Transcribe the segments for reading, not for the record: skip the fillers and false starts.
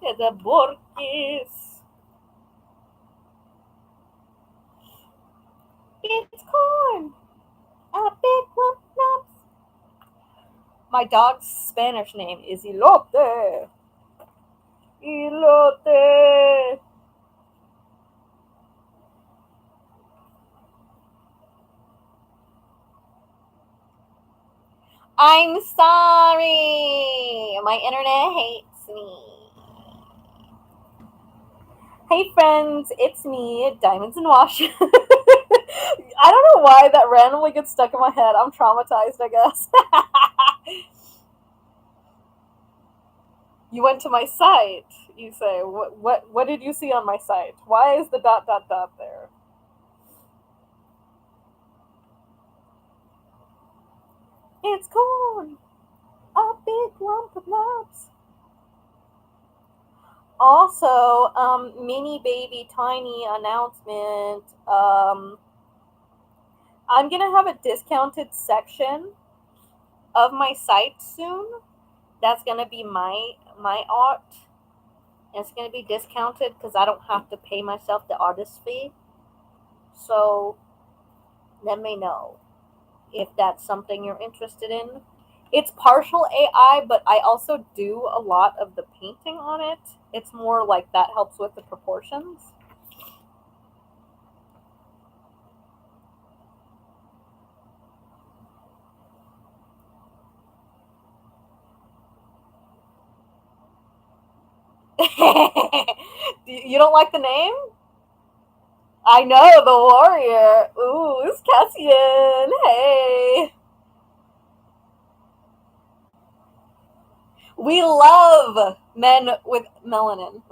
The Borkis. It's corn. A big lump nuts. My dog's Spanish name is Elote. Elote. I'm sorry. My internet hates me. Hey friends, it's me, Diamonds and Wash. I don't know why that randomly gets stuck in my head. I'm traumatized, I guess. You went to my site. You say, what did you see on my site? Why is the dot dot dot there? It's corn, a big lump of nuts. Also, mini baby tiny announcement. I'm gonna have a discounted section of my site soon. That's gonna be my art. And it's gonna be discounted because I don't have to pay myself the artist fee. So let me know if that's something you're interested in. It's partial AI, but I also do a lot of the painting on it. It's more like that helps with the proportions. You don't like the name? I know, the warrior. Ooh, it's Cassian. Hey. We love men with melanin.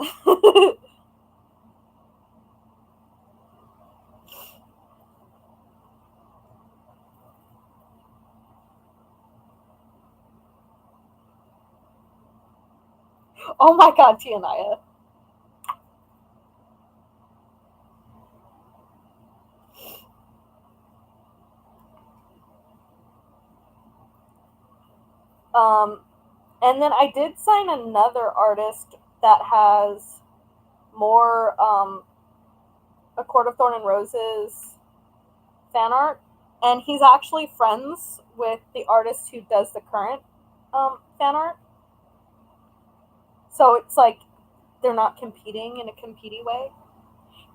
Oh my god, Tianaya. Um, and then I did sign another artist that has more A Court of Thorn and Roses fan art, and he's actually friends with the artist who does the current fan art. So it's like they're not competing in a competitive way.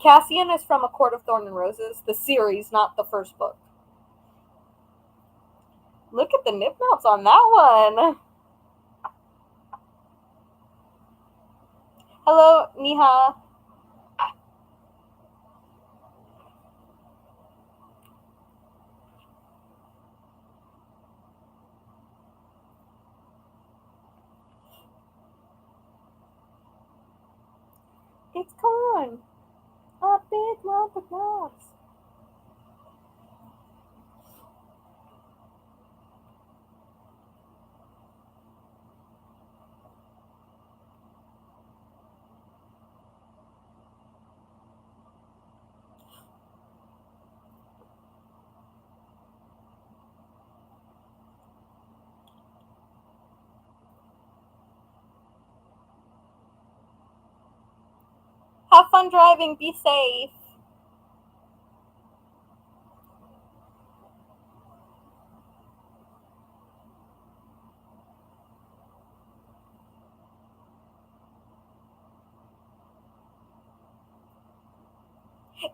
Cassian is from A Court of Thorn and Roses, the series, not the first book. Look at the nip notes on that one. Hello, Niha. It's corn. A big lump of nuts. Have fun driving. Be safe.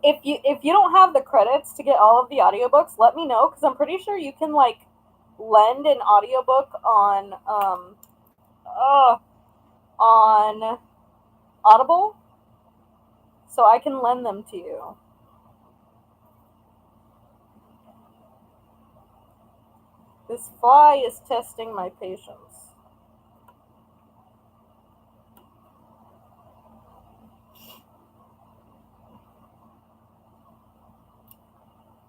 If you don't have the credits to get all of the audiobooks, let me know because I'm pretty sure you can like lend an audiobook uh, on Audible, so I can lend them to you. This fly is testing my patience.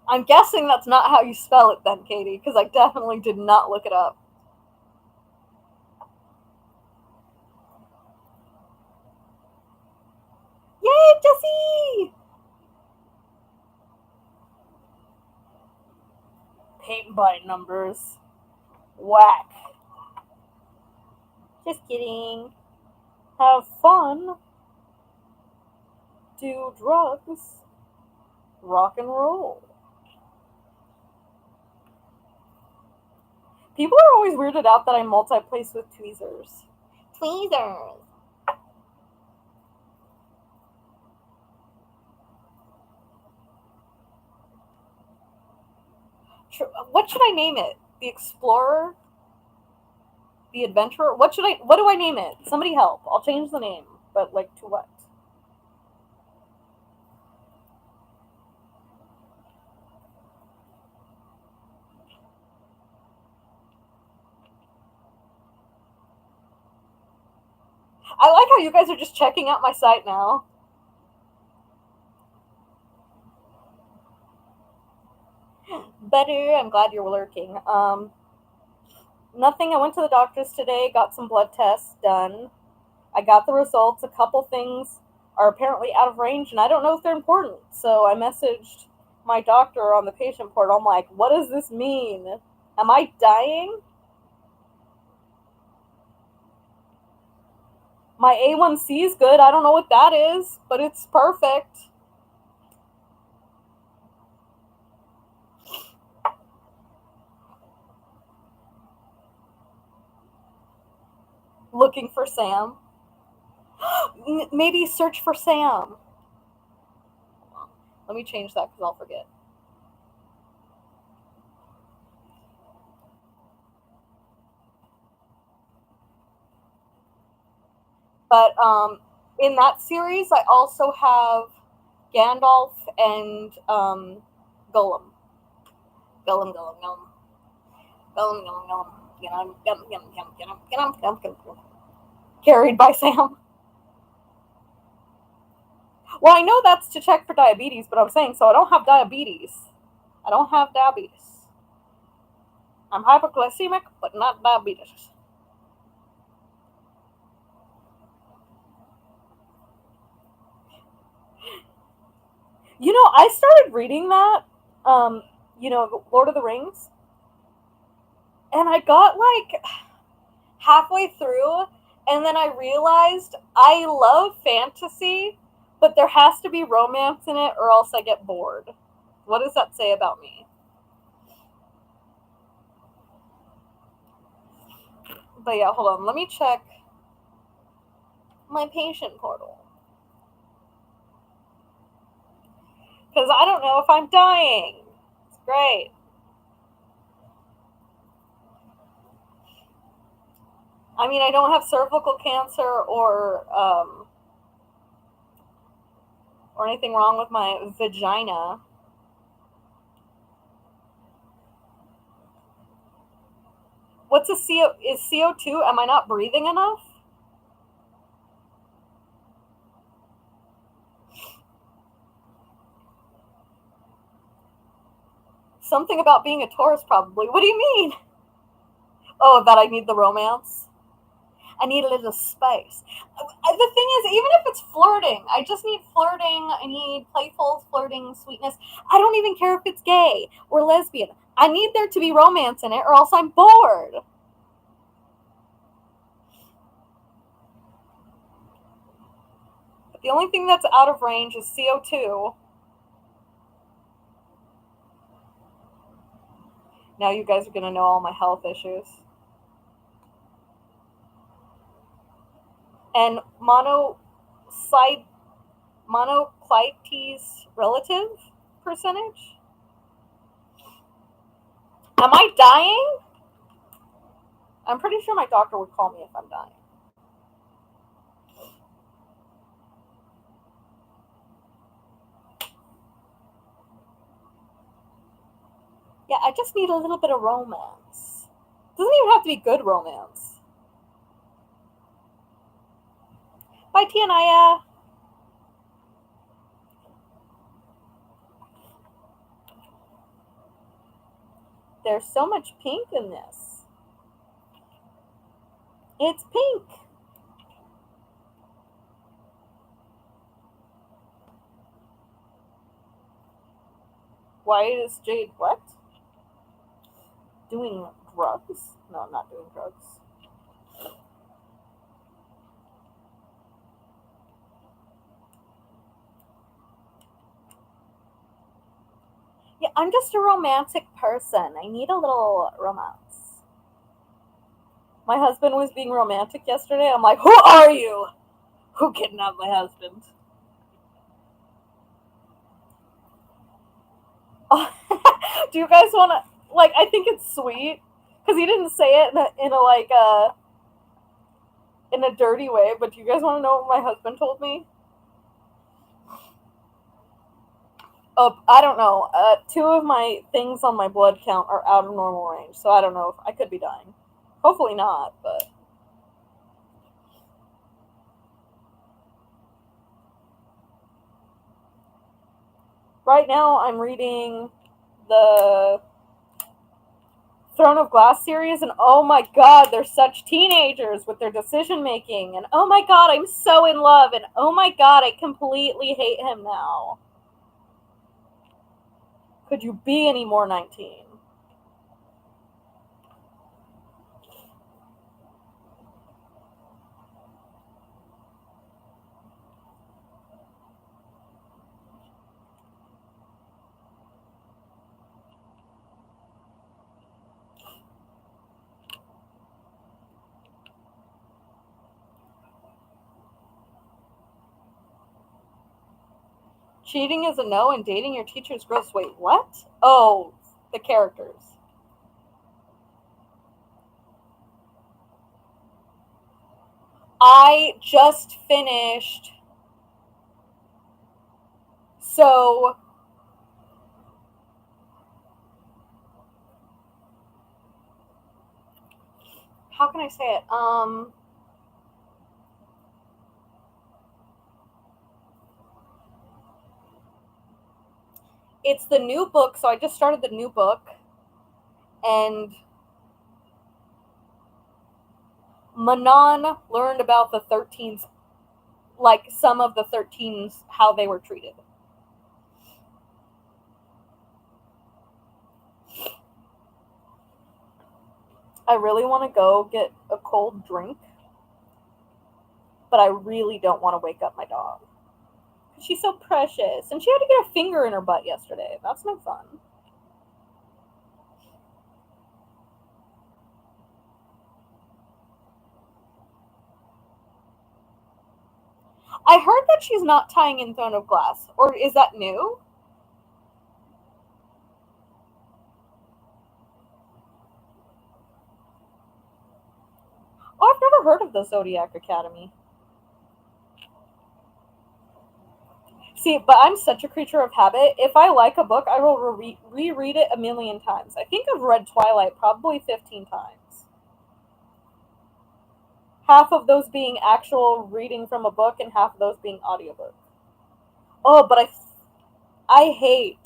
I'm guessing that's not how you spell it then, Katie, because I definitely did not look it up. Yay, Jessie! Paint by numbers. Whack. Just kidding. have fun, do drugs, rock and roll. People are always weirded out that I multi-place with tweezers. Tweezers. What should I name it? The Explorer? The Adventurer? What do I name it? Somebody help. I'll change the name. But like to what? I like how you guys are just checking out my site now. Better. I'm glad you're lurking. Nothing. I went to the doctor's today, got some blood tests done. I got the results. A couple things are apparently out of range, and I don't know if they're important. So I messaged my doctor on the patient portal. I'm like, what does this mean? Am I dying? My A1C is good. I don't know what that is, but it's perfect. Looking for Sam. Maybe search for Sam. Let me change that because I'll forget. But in that series, I also have Gandalf and Gollum. Gollum, Gollum, Gollum. Gollum, Gollum, Gollum. Carried by Sam. Well, I know that's to check for diabetes, but I'm saying so I don't have diabetes. I don't have diabetes. I'm hypoglycemic, but not diabetes. You know, I started reading that, um, Lord of the Rings, and I got like halfway through, and then I realized I love fantasy, but there has to be romance in it, or else I get bored. What does that say about me? But yeah, hold on. Let me check my patient portal. Because I don't know if I'm dying. It's great. I mean, I don't have cervical cancer or anything wrong with my vagina. What's a CO? Is CO2? Am I not breathing enough? Something about being a Taurus, probably. What do you mean? Oh, that I need the romance. I need a little spice. The thing is, even if it's flirting, I just need flirting. I need playful flirting sweetness. I don't even care if it's gay or lesbian. I need there to be romance in it, or else I'm bored. But the only thing that's out of range is CO2. Now you guys are going to know all my health issues. And monoclites relative percentage. Am I dying? I'm pretty sure my doctor would call me if I'm dying. Yeah, I just need a little bit of romance. Doesn't even have to be good romance. Bye, Tianaya. There's so much pink in this. It's pink. Why is Jade what? Doing drugs? No, I'm not doing drugs. I'm just a romantic person. I need a little romance. My husband was being romantic yesterday. I'm like, who are you? Who kidnapped my husband? Do you guys want to, like, I think it's sweet because he didn't say it in a dirty way, but do you guys want to know what my husband told me? Oh, I don't know. Two of my things on my blood count are out of normal range, so I don't know if I could be dying. Hopefully not, but right now I'm reading the Throne of Glass series, and oh my god, they're such teenagers with their decision making, and oh my god, I'm so in love, and oh my god, I completely hate him now. Could you be any more 19? Cheating is a no, and dating your teacher is gross. Wait, what? Oh, the characters. I just finished. So, how can I say it? It's the new book, so I just started the new book, and Manon learned about the 13s, like some of the 13s, how they were treated. I really want to go get a cold drink, but I really don't want to wake up my dog. She's so precious, and she had to get a finger in her butt yesterday. That's no fun. I heard that she's not tying in Throne of Glass, or is that new? Oh, I've never heard of the Zodiac Academy. See, but I'm such a creature of habit. If I like a book, I will reread it a million times. I think I've read Twilight probably 15 times. Half of those being actual reading from a book, and half of those being audiobook. Oh, but I hate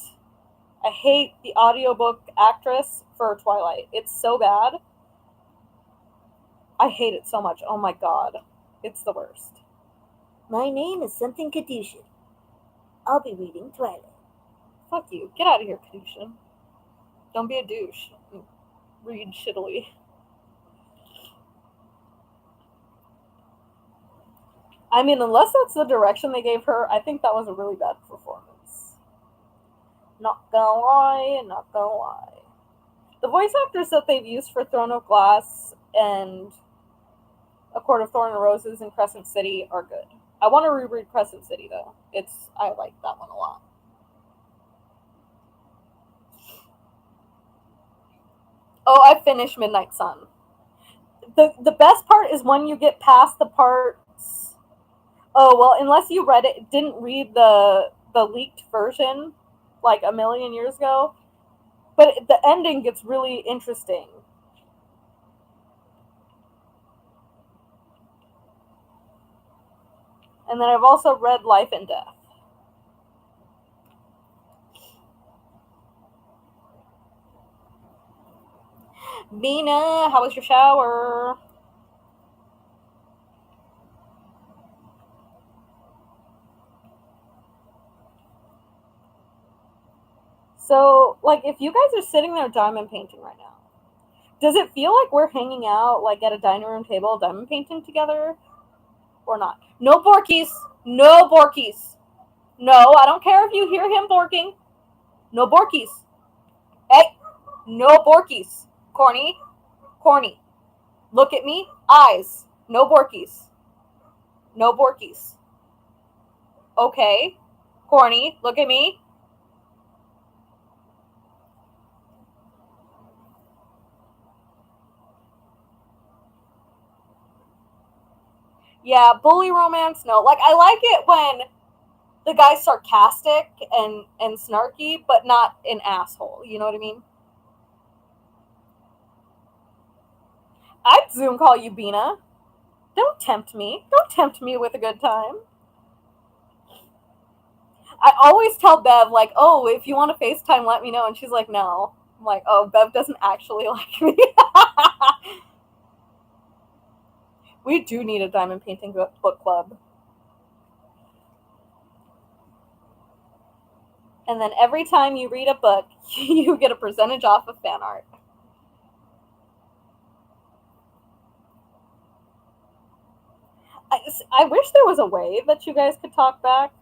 the audiobook actress for Twilight. It's so bad. I hate it so much. Oh my god. It's the worst. My name is something Kadusha. I'll be reading Twilight. Fuck you. Get out of here, Kadusha. Don't be a douche. Read shittily. I mean, unless that's the direction they gave her, I think that was a really bad performance. Not gonna lie, not gonna lie. The voice actors that they've used for Throne of Glass and A Court of Thorn and Roses and Crescent City are good. I want to reread Crescent City though. I like that one a lot. Oh, I finished Midnight Sun. The best part is when you get past the parts. Oh well, unless you didn't read the leaked version like a million years ago, but the ending gets really interesting. And then I've also read Life and Death. Mina, how was your shower? So, like, if you guys are sitting there diamond painting right now, does it feel like we're hanging out, like, at a dining room table, diamond painting together, or not? No Borkies. No Borkies. No, I don't care if you hear him borking. No Borkies. Hey, no Borkies. Corny. Corny. Look at me. Eyes. No Borkies. No Borkies. Okay. Corny. Look at me. Yeah, bully romance, no. Like, I like it when the guy's sarcastic and snarky, but not an asshole. You know what I mean? I'd Zoom call you, Bina. Don't tempt me. Don't tempt me with a good time. I always tell Bev, like, oh, if you want to FaceTime, let me know. And she's like, no. I'm like, oh, Bev doesn't actually like me. We do need a diamond painting book club. And then every time you read a book, you get a percentage off of fan art. I wish there was a way that you guys could talk back.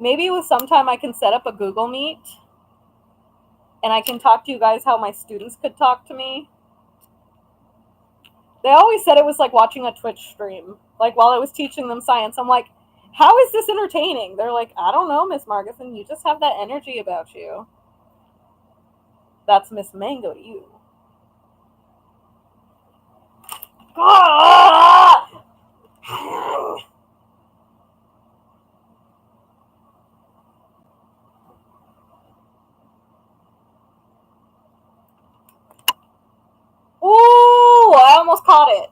Maybe with sometime I can set up a Google Meet and I can talk to you guys how my students could talk to me. They always said it was like watching a Twitch stream. Like while I was teaching them science, I'm like, how is this entertaining? They're like, I don't know, Miss Margotson, you just have that energy about you. That's Miss Mango to you. Ah! Ooh, I almost caught it.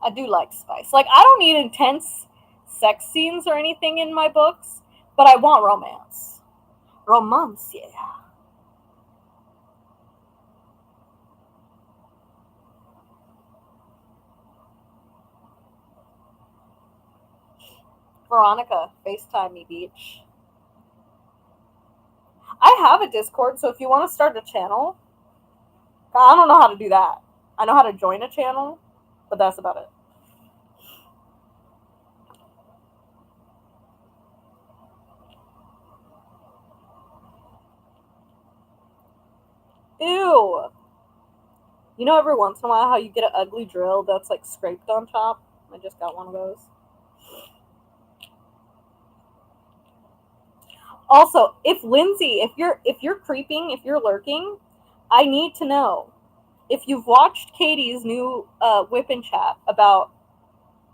I do like spice. Like, I don't need intense sex scenes or anything in my books, but I want romance. Romance, yeah. Veronica, FaceTime me, beach. I have a Discord, so if you want to start a channel, I don't know how to do that. I know how to join a channel, but that's about it. Ew. You know, every once in a while, how you get an ugly drill that's like scraped on top. I just got one of those. Also, if Lindsay, if you're creeping, if you're lurking, I need to know if you've watched Katie's new whip and chat about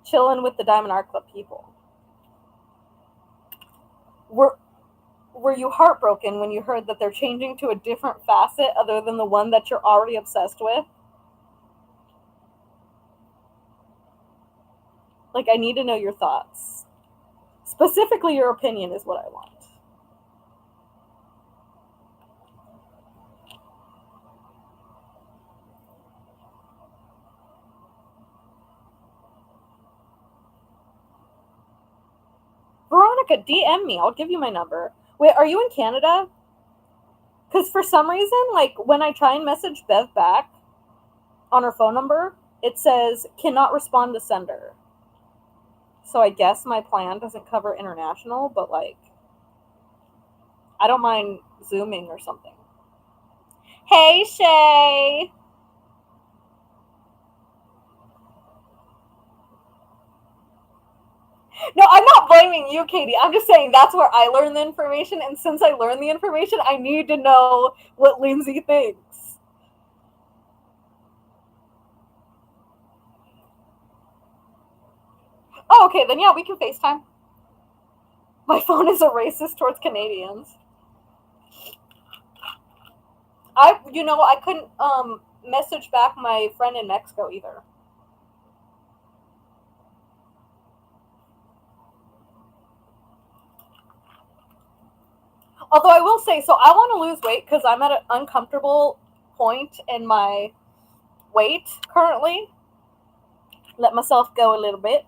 chilling with the Diamond Art Club people. Were were you heartbroken when you heard that they're changing to a different facet other than the one that you're already obsessed with? Like, I need to know your thoughts. Specifically, your opinion is what I want. Veronica, DM me. I'll give you my number. Wait, are you in Canada? Because for some reason, like, when I try and message Bev back on her phone number, it says, cannot respond to sender. So I guess my plan doesn't cover international, but, like, I don't mind Zooming or something. Hey, Shay! No, I'm not blaming you, Katie. I'm just saying that's where I learned the information, and since I learned the information, I need to know what Lindsay thinks. Oh, okay, then yeah, we can FaceTime. My phone is a racist towards Canadians. I couldn't message back my friend in Mexico either. Although I will say, so I want to lose weight because I'm at an uncomfortable point in my weight currently. Let myself go a little bit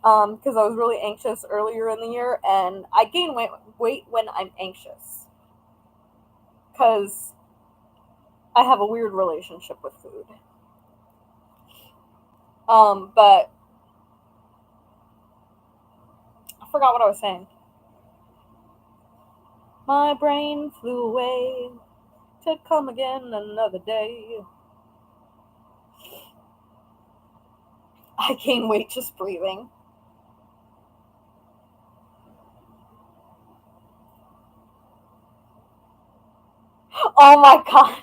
because I was really anxious earlier in the year, and I gain weight when I'm anxious because I have a weird relationship with food. But I forgot what I was saying. My brain flew away to come again another day. I gain weight just breathing. Oh my god.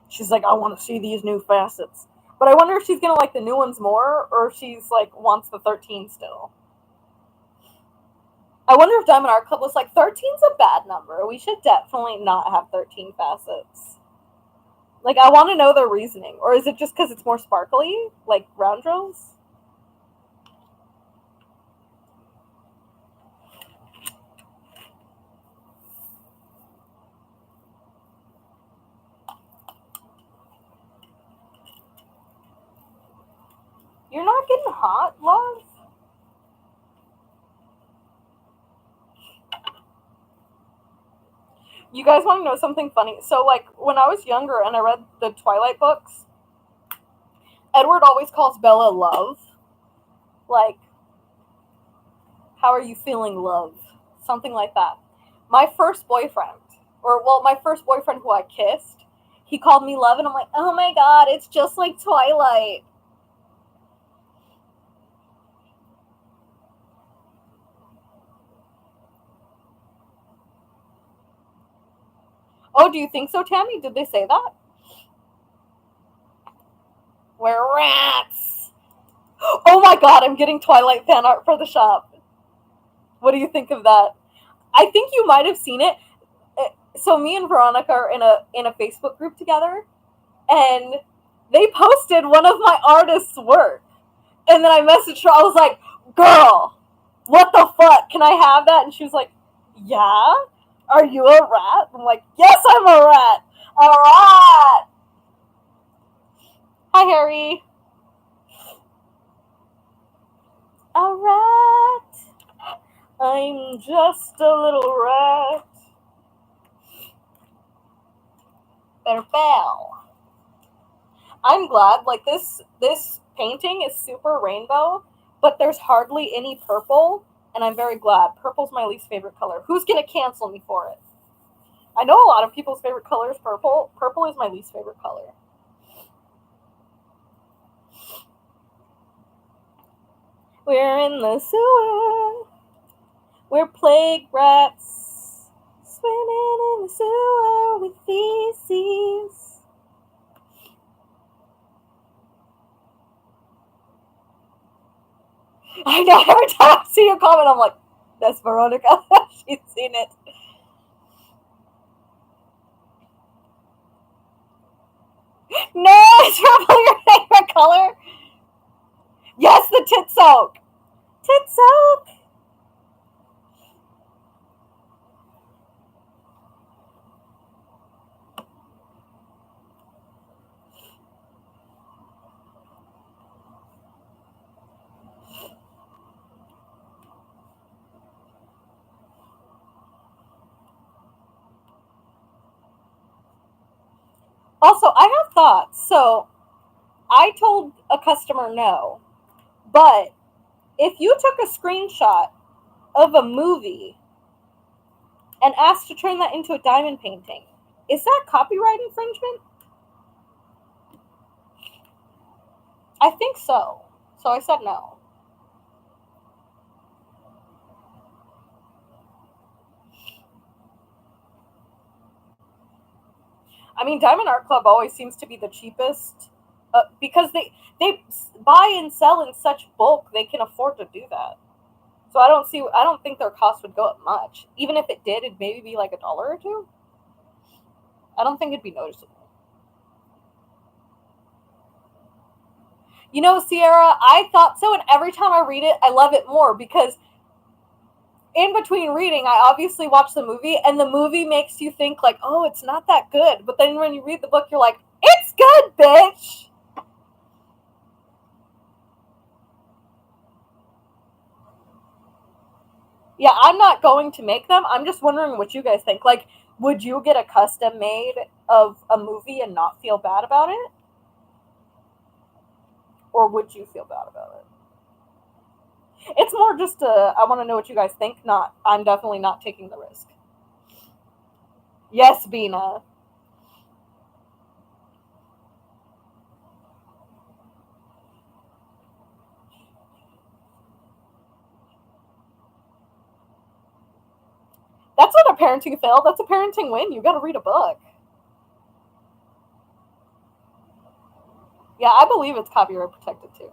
She's like, I want to see these new facets. But I wonder if she's gonna like the new ones more, or if she's like wants the 13 still. I wonder if Diamond Art Club was like 13's a bad number. We should definitely not have 13 facets. Like, I want to know their reasoning. Or is it just because it's more sparkly? Like round drills? You're not getting hot, love? You guys want to know something funny? So, like, when I was younger and I read the Twilight books, Edward always calls Bella love. Like, how are you feeling, love? Something like that. My first boyfriend, my first boyfriend who I kissed, he called me love, and I'm like, oh my god, it's just like Twilight. Oh, do you think so, Tammy? Did they say that? We're rats. Oh my god, I'm getting Twilight fan art for the shop. What do you think of that? I think you might have seen it. So me and Veronica are in a Facebook group together, and they posted one of my artist's work. And then I messaged her. I was like, girl, what the fuck? Can I have that? And she was like, yeah? Are you a rat? I'm like, yes, I'm a rat. A rat. Hi, Harry. A rat. I'm just a little rat. Farewell. I'm glad. Like, this painting is super rainbow, but there's hardly any purple, and I'm very glad. Purple's my least favorite color. Who's gonna cancel me for it? I know a lot of people's favorite color is purple. Purple is my least favorite color. We're in the sewer. We're plague rats. Swimming in the sewer with feces. I know, every time I see a comment, I'm like, that's Veronica. She's seen it. No, it's probably your favorite color. Yes, the tit soak. Tit soak. Also, I have thoughts. So, I told a customer no, but if you took a screenshot of a movie and asked to turn that into a diamond painting, is that copyright infringement? I think so. So I said no. I mean, Diamond Art Club always seems to be the cheapest because they buy and sell in such bulk, they can afford to do that. So I don't think their cost would go up much. Even if it did, it'd maybe be like $1 or $2. I don't think it'd be noticeable. You know, Sierra, I thought so, and every time I read it, I love it more because in between reading, I obviously watch the movie, and the movie makes you think like, oh, it's not that good. But then when you read the book, you're like, it's good, bitch. Yeah, I'm not going to make them. I'm just wondering what you guys think. Like, would you get a custom made of a movie and not feel bad about it? Or would you feel bad about it? It's more just I want to know what you guys think. Not, I'm definitely not taking the risk. Yes, Bina. That's not a parenting fail. That's a parenting win. You got to read a book. Yeah, I believe it's copyright protected too.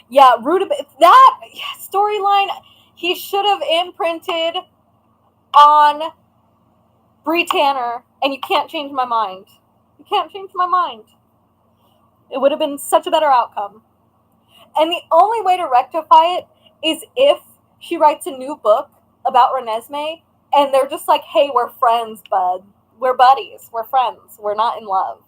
Yeah, that storyline. He should have imprinted on Bree Tanner, and you can't change my mind. You can't change my mind. It would have been such a better outcome. And the only way to rectify it is if she writes a new book about Renesmee, and they're just like, hey, we're friends, bud. We're buddies. We're friends. We're not in love.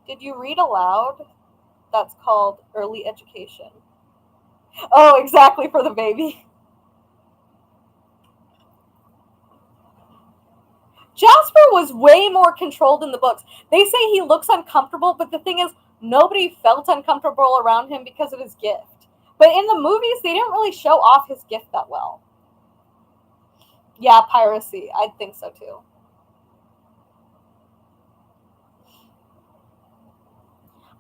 Did you read aloud? That's called early education. Oh, exactly, for the baby. Jasper was way more controlled in the books. They say he looks uncomfortable, but the thing is, nobody felt uncomfortable around him because of his gift. But in the movies, they didn't really show off his gift that well. Yeah, piracy. I think so too.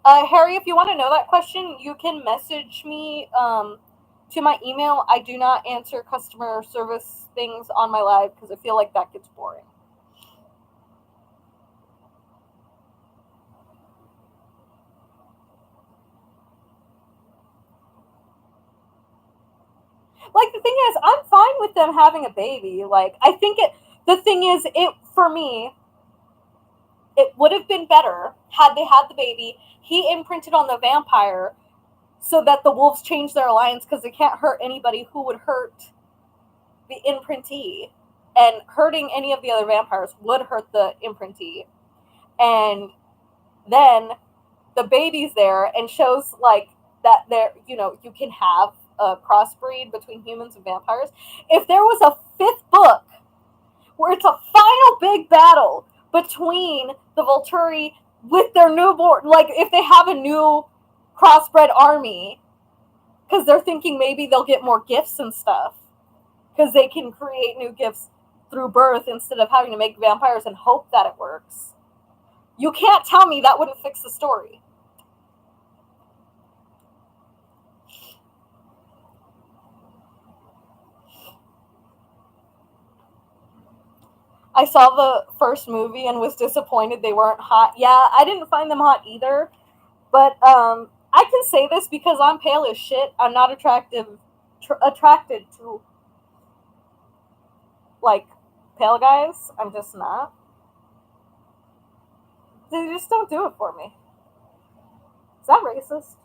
Harry, if you want to know that question, you can message me to my email. I do not answer customer service things on my live because I feel like that gets boring. Like, the thing is, I'm fine with them having a baby. Like, I think the thing is, for me, it would have been better had they had the baby. He imprinted on the vampire so that the wolves change their alliance because they can't hurt anybody who would hurt the imprintee. And hurting any of the other vampires would hurt the imprintee. And then the baby's there and shows like that you can have a crossbreed between humans and vampires. If there was a fifth book where it's a final big battle between the Volturi with their newborn, like if they have a new crossbred army, because they're thinking maybe they'll get more gifts and stuff, because they can create new gifts through birth instead of having to make vampires and hope that it works. You can't tell me that wouldn't fix the story. I saw the first movie and was disappointed they weren't hot. Yeah, I didn't find them hot either. But I can say this because I'm pale as shit. I'm not attracted to like pale guys. I'm just not. They just don't do it for me. Is that racist?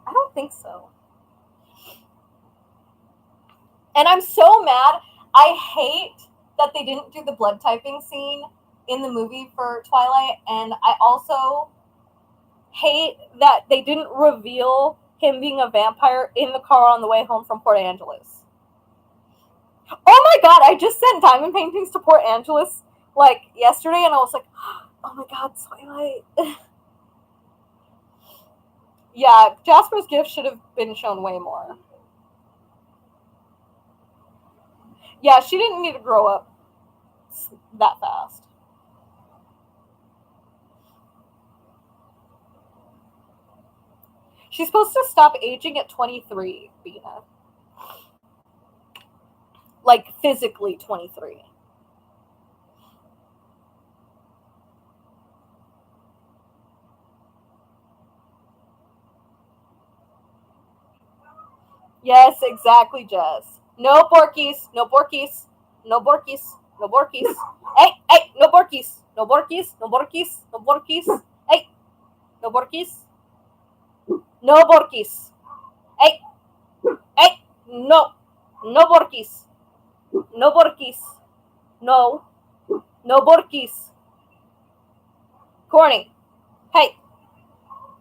I don't think so. And I'm so mad. I hate that they didn't do the blood typing scene in the movie for Twilight, and I also hate that they didn't reveal him being a vampire in the car on the way home from Port Angeles. Oh my god, I just sent diamond paintings to Port Angeles like yesterday, and I was like, oh my god, Twilight. Yeah, Jasper's gift should have been shown way more. Yeah, she didn't need to grow up that fast. She's supposed to stop aging at 23, Bina. Like, physically 23. Yes, exactly, Jess. No Borkies, no Borkies, no Borkies, no Borkies. Hey, hey, no Borkies, no Borkies, no Borkies, no Borkies. Hey, no Borkies, no Borkies. Hey, hey, no, no Borkies, no Borkies, no, no Borkies. Corny. Hey,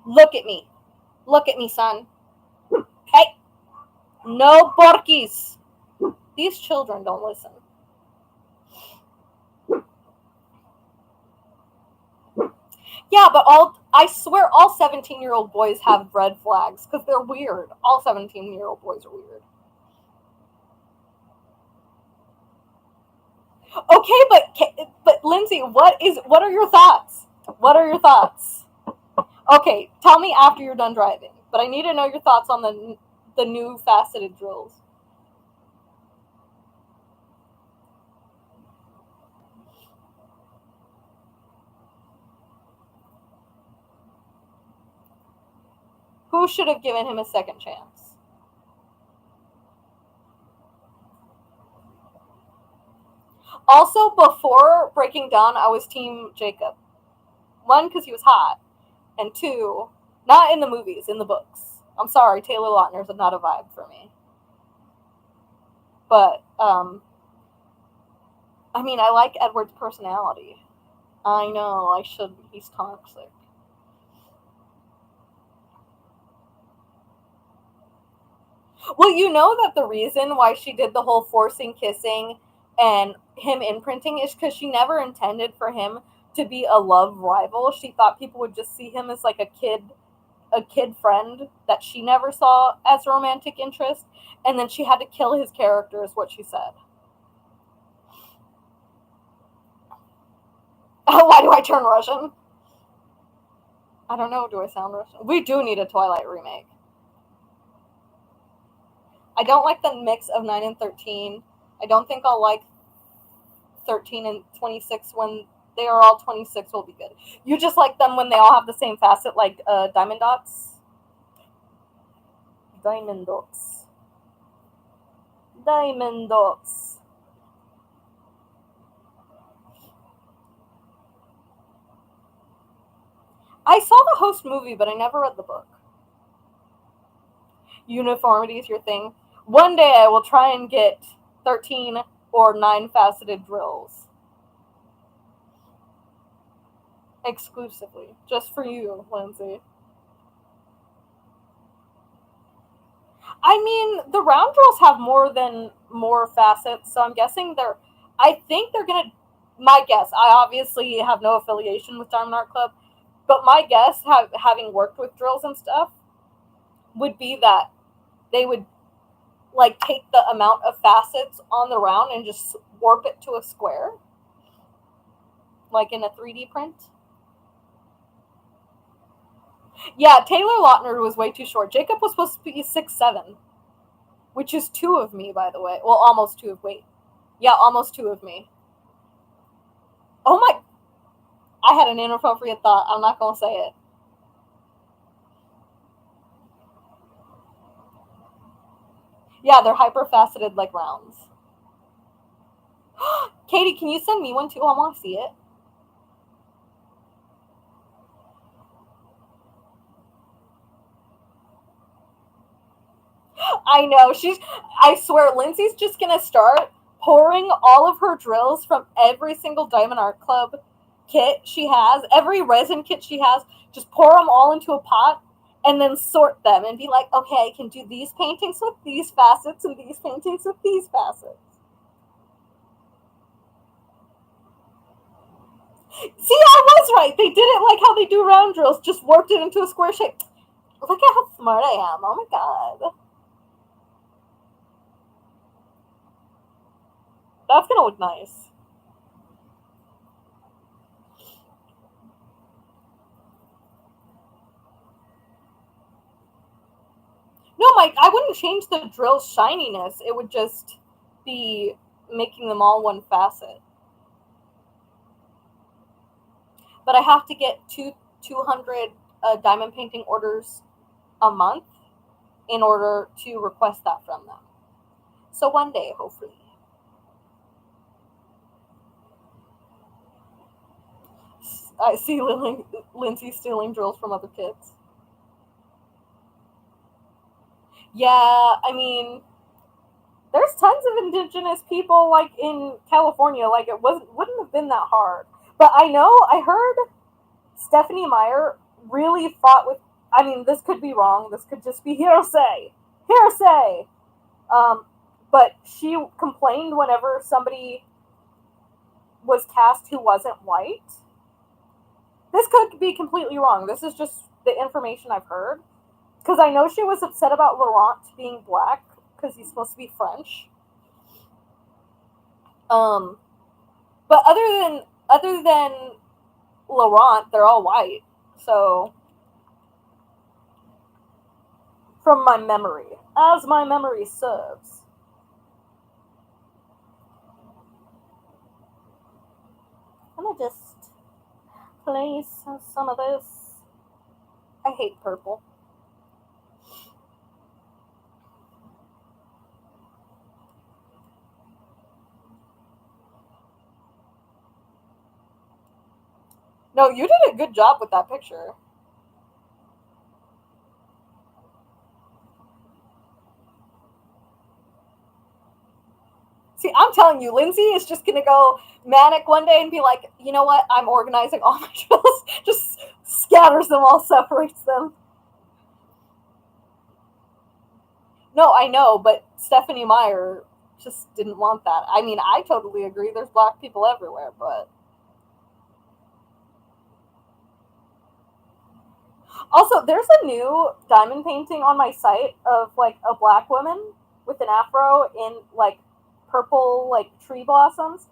look at me, son. Hey, no Borkies. These children don't listen. Yeah, but I swear all 17-year-old boys have red flags because they're weird. All 17-year-old boys are weird. Okay, but Lindsay, what are your thoughts? What are your thoughts? Okay, tell me after you're done driving. But I need to know your thoughts on the new faceted drills. Who should have given him a second chance? Also, before breaking down, I was team Jacob. One, because he was hot, and two, not in the movies, in the books. I'm sorry, Taylor Lautner's not a vibe for me. But I mean, I like Edward's personality. I know I should. He's toxic. Well, you know that the reason why she did the whole forcing kissing and him imprinting is because she never intended for him to be a love rival. She thought people would just see him as like a kid friend that she never saw as a romantic interest, and then she had to kill his character, is what she said. Why do I turn Russian? I don't know. Do I sound Russian? We do need a Twilight remake. I don't like the mix of 9 and 13. I don't think I'll like 13 and 26 when they are all 26 will be good. You just like them when they all have the same facet, like diamond dots? Diamond dots. Diamond dots. I saw the Host movie, but I never read the book. Uniformity is your thing. One day I will try and get 13 or 9 faceted drills. Exclusively. Just for you, Lindsay. I mean, the round drills have more facets, so I'm guessing I think they're gonna. My guess, I obviously have no affiliation with Diamond Art Club, but my guess, having worked with drills and stuff, would be that they would like take the amount of facets on the round and just warp it to a square, like in a 3D print. Yeah, Taylor Lautner was way too short. Jacob was supposed to be 6'7", which is 2 of me, by the way. Well, almost 2 of wait. Yeah, almost 2 of me. Oh my! I had an inappropriate thought. I'm not gonna say it. Yeah, they're hyper-faceted like rounds. Katie, can you send me one too? I want to see it. I know. I swear, Lindsay's just gonna start pouring all of her drills from every single Diamond Art Club kit she has, every resin kit she has, just pour them all into a pot and then sort them and be like, okay, I can do these paintings with these facets and these paintings with these facets. See, I was right. They did it like how they do round drills, just warped it into a square shape. Look at how smart I am. Oh my god. That's gonna look nice. No, Mike, I wouldn't change the drill's shininess. It would just be making them all one facet. But I have to get 200 diamond painting orders a month in order to request that from them. So one day, hopefully. I see Lindsay stealing drills from other kids. Yeah, I mean, there's tons of indigenous people like in California. Like it wouldn't have been that hard. But I heard Stephanie Meyer really fought with. I mean, this could be wrong. This could just be hearsay. Hearsay. Um, but she complained whenever somebody was cast who wasn't white This could be completely wrong. This is just the information I've heard. Because I know she was upset about Laurent being black, because he's supposed to be French. But other than Laurent, they're all white. So, from my memory, as my memory serves. I'm gonna just place some of this. I hate purple. No, you did a good job with that picture. See, I'm telling you, Lindsay is just gonna go manic one day and be like, you know what? I'm organizing all my drills. Just scatters them all, separates them. No, I know, but Stephanie Meyer just didn't want that. I mean, I totally agree. There's black people everywhere, but also there's a new diamond painting on my site of like a black woman with an afro in like purple like tree blossoms,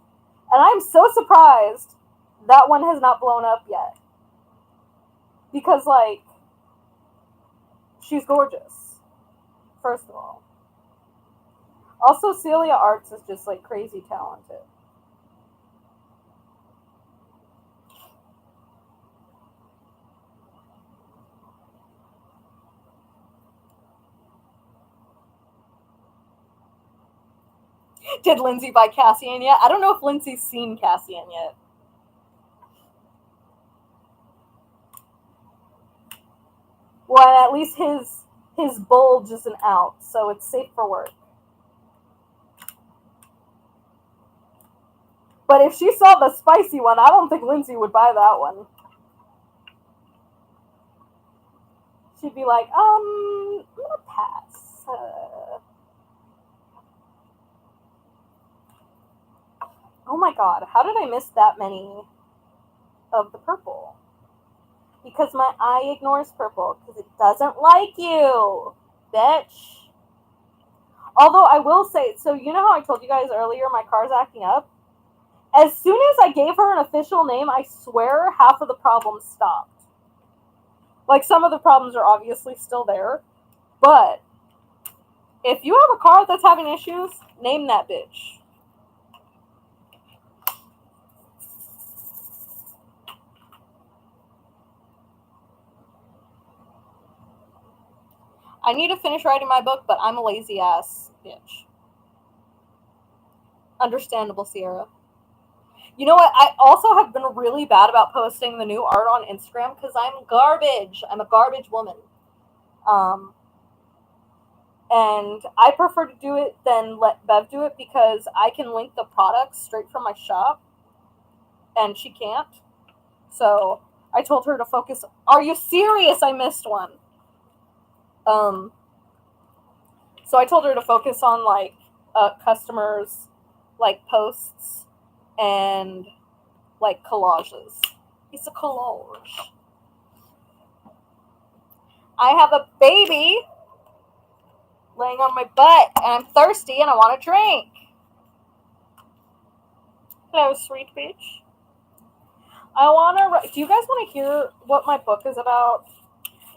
and I'm so surprised that one has not blown up yet because like she's gorgeous. First of all, also Celia Arts is just like crazy talented. Did Lindsay buy Cassian yet? I don't know if Lindsay's seen Cassian yet. Well, at least his bulge isn't out, so it's safe for work. But if she saw the spicy one, I don't think Lindsay would buy that one. She'd be like, I'm gonna pass. Oh my god, how did I miss that many of the purple? Because my eye ignores purple, because it doesn't like you, bitch. Although I will say, so you know how I told you guys earlier my car's acting up? As soon as I gave her an official name, I swear half of the problems stopped. Like, some of the problems are obviously still there, but if you have a car that's having issues, name that bitch. I need to finish writing my book, but I'm a lazy ass bitch. Understandable, Sierra. You know what? I also have been really bad about posting the new art on Instagram because I'm garbage. I'm a garbage woman. Um, and I prefer to do it than let Bev do it because I can link the products straight from my shop, and she can't. So I told her to focus. Are you serious? I missed one. Um, so I told her to focus on like customers, like posts and like collages. It's a collage. I have a baby laying on my butt, and I'm thirsty, and I want a drink. Hello, sweet bitch. I want to. Do you guys want to hear what my book is about?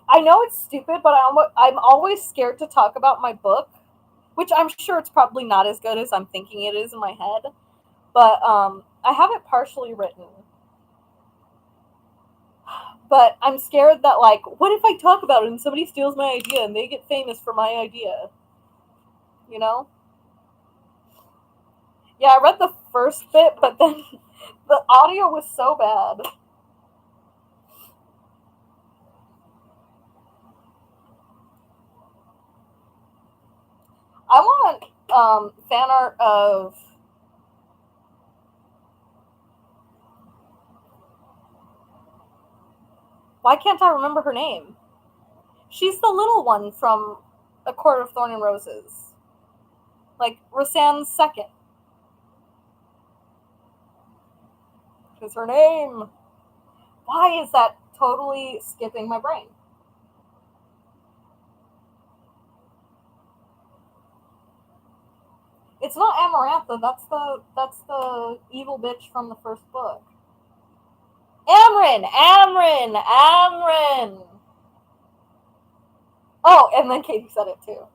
I know it's stupid, but I'm always scared to talk about my book, which I'm sure it's probably not as good as I'm thinking it is in my head. But I have it partially written. But I'm scared that, like, what if I talk about it and somebody steals my idea and they get famous for my idea? You know? Yeah, I read the first bit, but then the audio was so bad. I want fan art of. Why can't I remember her name? She's the little one from A Court of Thorn and Roses. Like, Rosanne's second. Is her name? Why is that totally skipping my brain? It's not Amarantha. That's the evil bitch from the first book. Amryn. Oh, and then Katie said it too.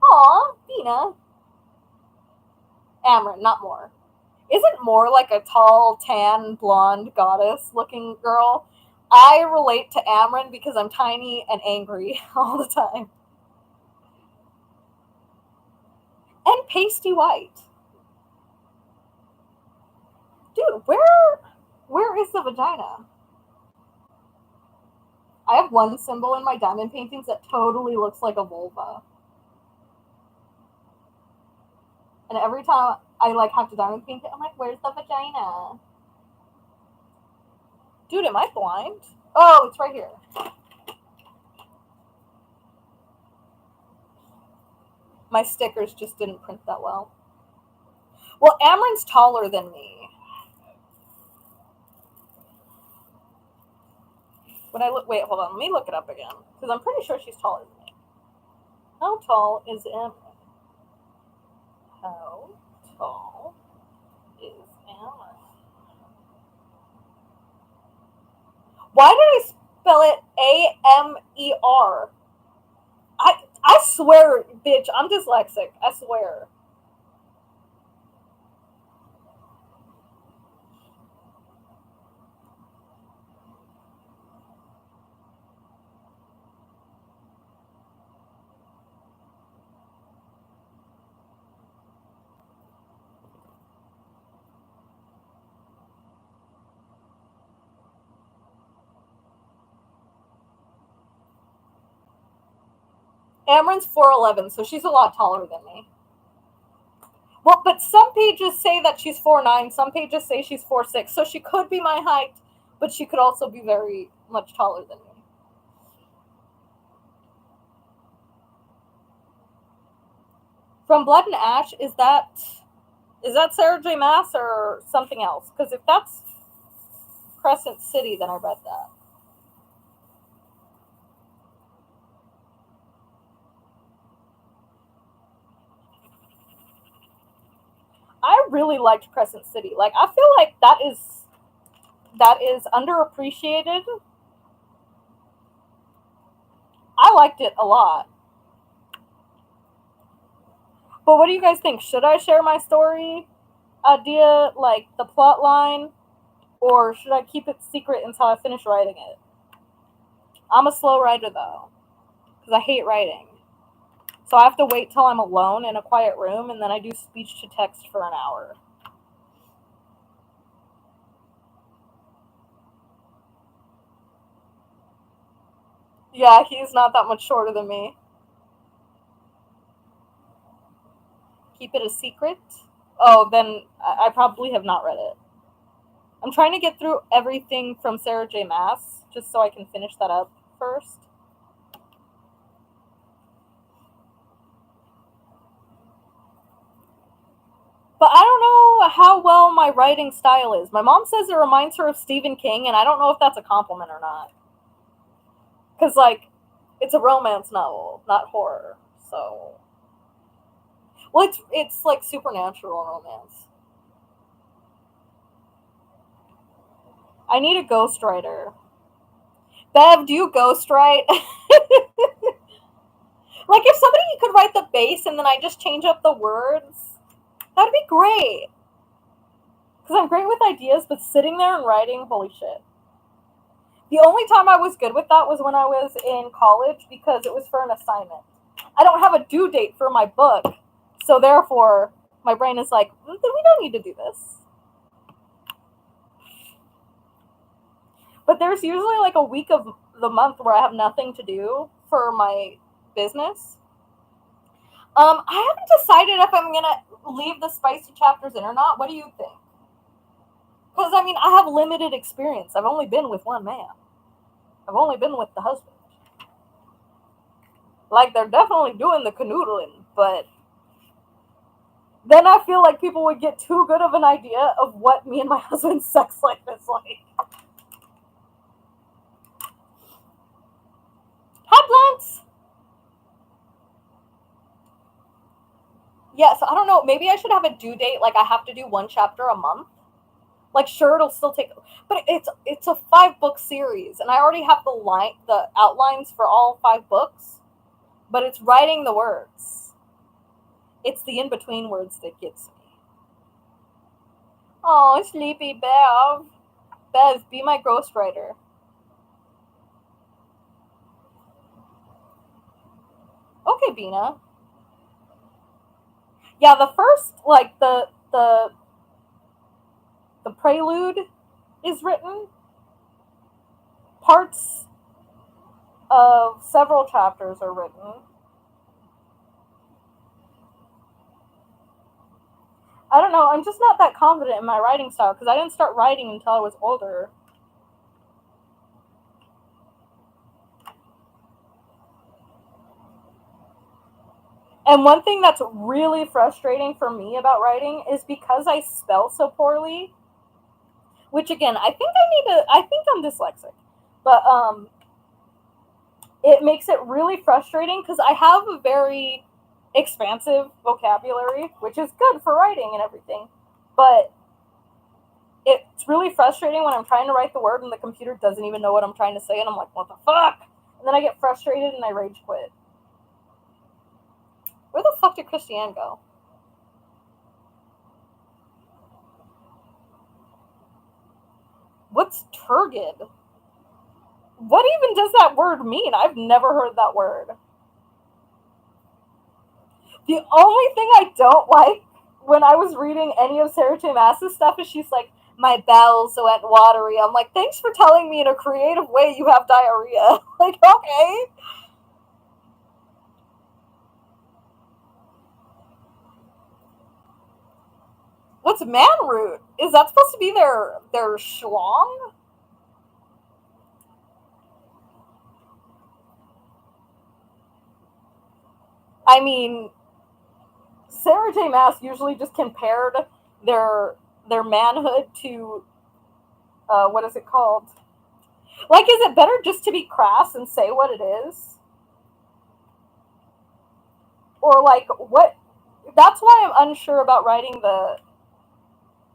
Aw, Dina. Amryn, not Moore. Isn't Moore like a tall, tan, blonde, goddess-looking girl? I relate to Amryn because I'm tiny and angry all the time. And pasty white. Dude, where is the vagina? I have one symbol in my diamond paintings that totally looks like a vulva. And every time I like have to diamond paint it, I'm like, where's the vagina? Dude, am I blind? Oh, it's right here. My stickers just didn't print that well. Well, Amryn's taller than me. When I look, wait, hold on, let me look it up again because I'm pretty sure she's taller than me. How tall is Amryn? How tall is Amryn? Why did I spell it Amer? I swear, bitch, I'm dyslexic. I swear. Amryn's 4'11", so she's a lot taller than me. Well, but some pages say that she's 4'9", some pages say she's 4'6", so she could be my height, but she could also be very much taller than me. From Blood and Ash, is that Sarah J. Maas or something else? Because if that's Crescent City, then I read that. I really liked Crescent City. Like, I feel like that is underappreciated. I liked it a lot. But what do you guys think? Should I share my story idea, like the plot line, or should I keep it secret until I finish writing it? I'm a slow writer though, because I hate writing. So I have to wait till I'm alone in a quiet room, and then I do speech to text for an hour. Yeah, he's not that much shorter than me. Keep it a secret? Oh, then I probably have not read it. I'm trying to get through everything from Sarah J. Maas, just so I can finish that up first. But I don't know how well my writing style is. My mom says it reminds her of Stephen King, and I don't know if that's a compliment or not. Because, like, it's a romance novel, not horror. So, well, it's like supernatural romance. I need a ghostwriter. Bev, do you ghostwrite? Like, if somebody could write the base and then I just change up the words, that'd be great. Because I'm great with ideas, but sitting there and writing, holy shit. The only time I was good with that was when I was in college because it was for an assignment. I don't have a due date for my book, so therefore my brain is like, we don't need to do this. But there's usually like a week of the month where I have nothing to do for my business. I haven't decided if I'm gonna leave the spicy chapters in or not. What do you think? Because I mean, I have limited experience. I've only been with one man. I've only been with the husband. Like, they're definitely doing the canoodling, but then I feel like people would get too good of an idea of what me and my husband's sex life is like. Hot blunts! Yeah, so I don't know. Maybe I should have a due date. Like I have to do one chapter a month. Like sure, it'll still take, but it's a 5 book series, and I already have the outlines for all 5 books. But it's writing the words. It's the in between words that gets me. Oh, sleepy Bev. Bev, be my ghostwriter. Okay, Bina. Yeah, the first like the prelude is written. Parts of several chapters are written. I don't know. I'm just not that confident in my writing style because I didn't start writing until I was older. And one thing that's really frustrating for me about writing is because I spell so poorly, which again, I think I'm dyslexic. But it makes it really frustrating because I have a very expansive vocabulary, which is good for writing and everything. But it's really frustrating when I'm trying to write the word and the computer doesn't even know what I'm trying to say, and I'm like, what the fuck? And then I get frustrated and I rage quit. Where the fuck did Christiane go? What's turgid? What even does that word mean? I've never heard that word. The only thing I don't like when I was reading any of Sarah J. Maas's stuff is she's like, my bowels went watery. I'm like, thanks for telling me in a creative way you have diarrhea. Like, okay. What's manroot? Is that supposed to be their schlong? I mean, Sarah J. Maas usually just compared their their manhood to what is it called? Like, is it better just to be crass and say what it is, or like what? That's why I'm unsure about writing the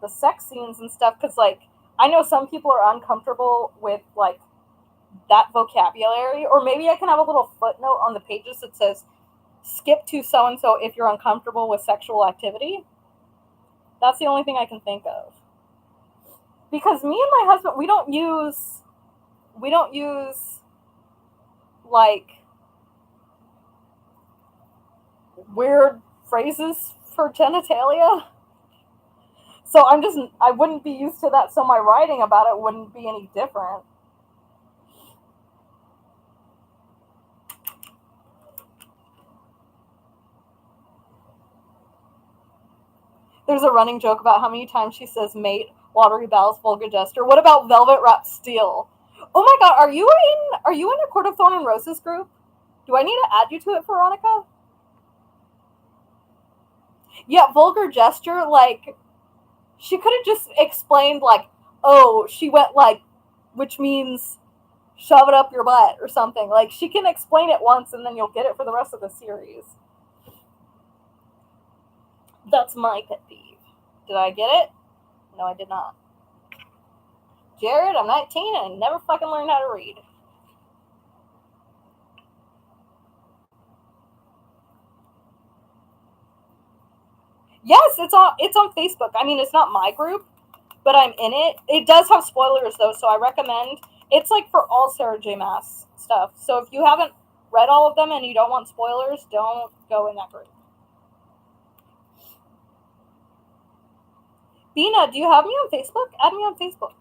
sex scenes and stuff because like I know some people are uncomfortable with like that vocabulary, or maybe I can have a little footnote on the pages that says skip to so and so if you're uncomfortable with sexual activity. That's the only thing I can think of. Because me and my husband, we don't use like weird phrases for genitalia. So I wouldn't be used to that, so my writing about it wouldn't be any different. There's a running joke about how many times she says mate, watery bowels, vulgar gesture. What about velvet wrapped steel? Oh my god, are you in a Court of Thorn and Roses group? Do I need to add you to it, Veronica? Yeah, vulgar gesture, like she could have just explained like, oh, she went like, which means shove it up your butt or something. Like she can explain it once and then you'll get it for the rest of the series. That's my pet peeve. Did I get it? No, I did not. Jared, I'm 19 and I never fucking learned how to read. Yes, it's on Facebook. I mean, it's not my group, but I'm in it. It does have spoilers though, so I recommend. It's like for all Sarah J. Maas stuff. So if you haven't read all of them and you don't want spoilers, don't go in that group. Bina, do you have me on Facebook? Add me on Facebook.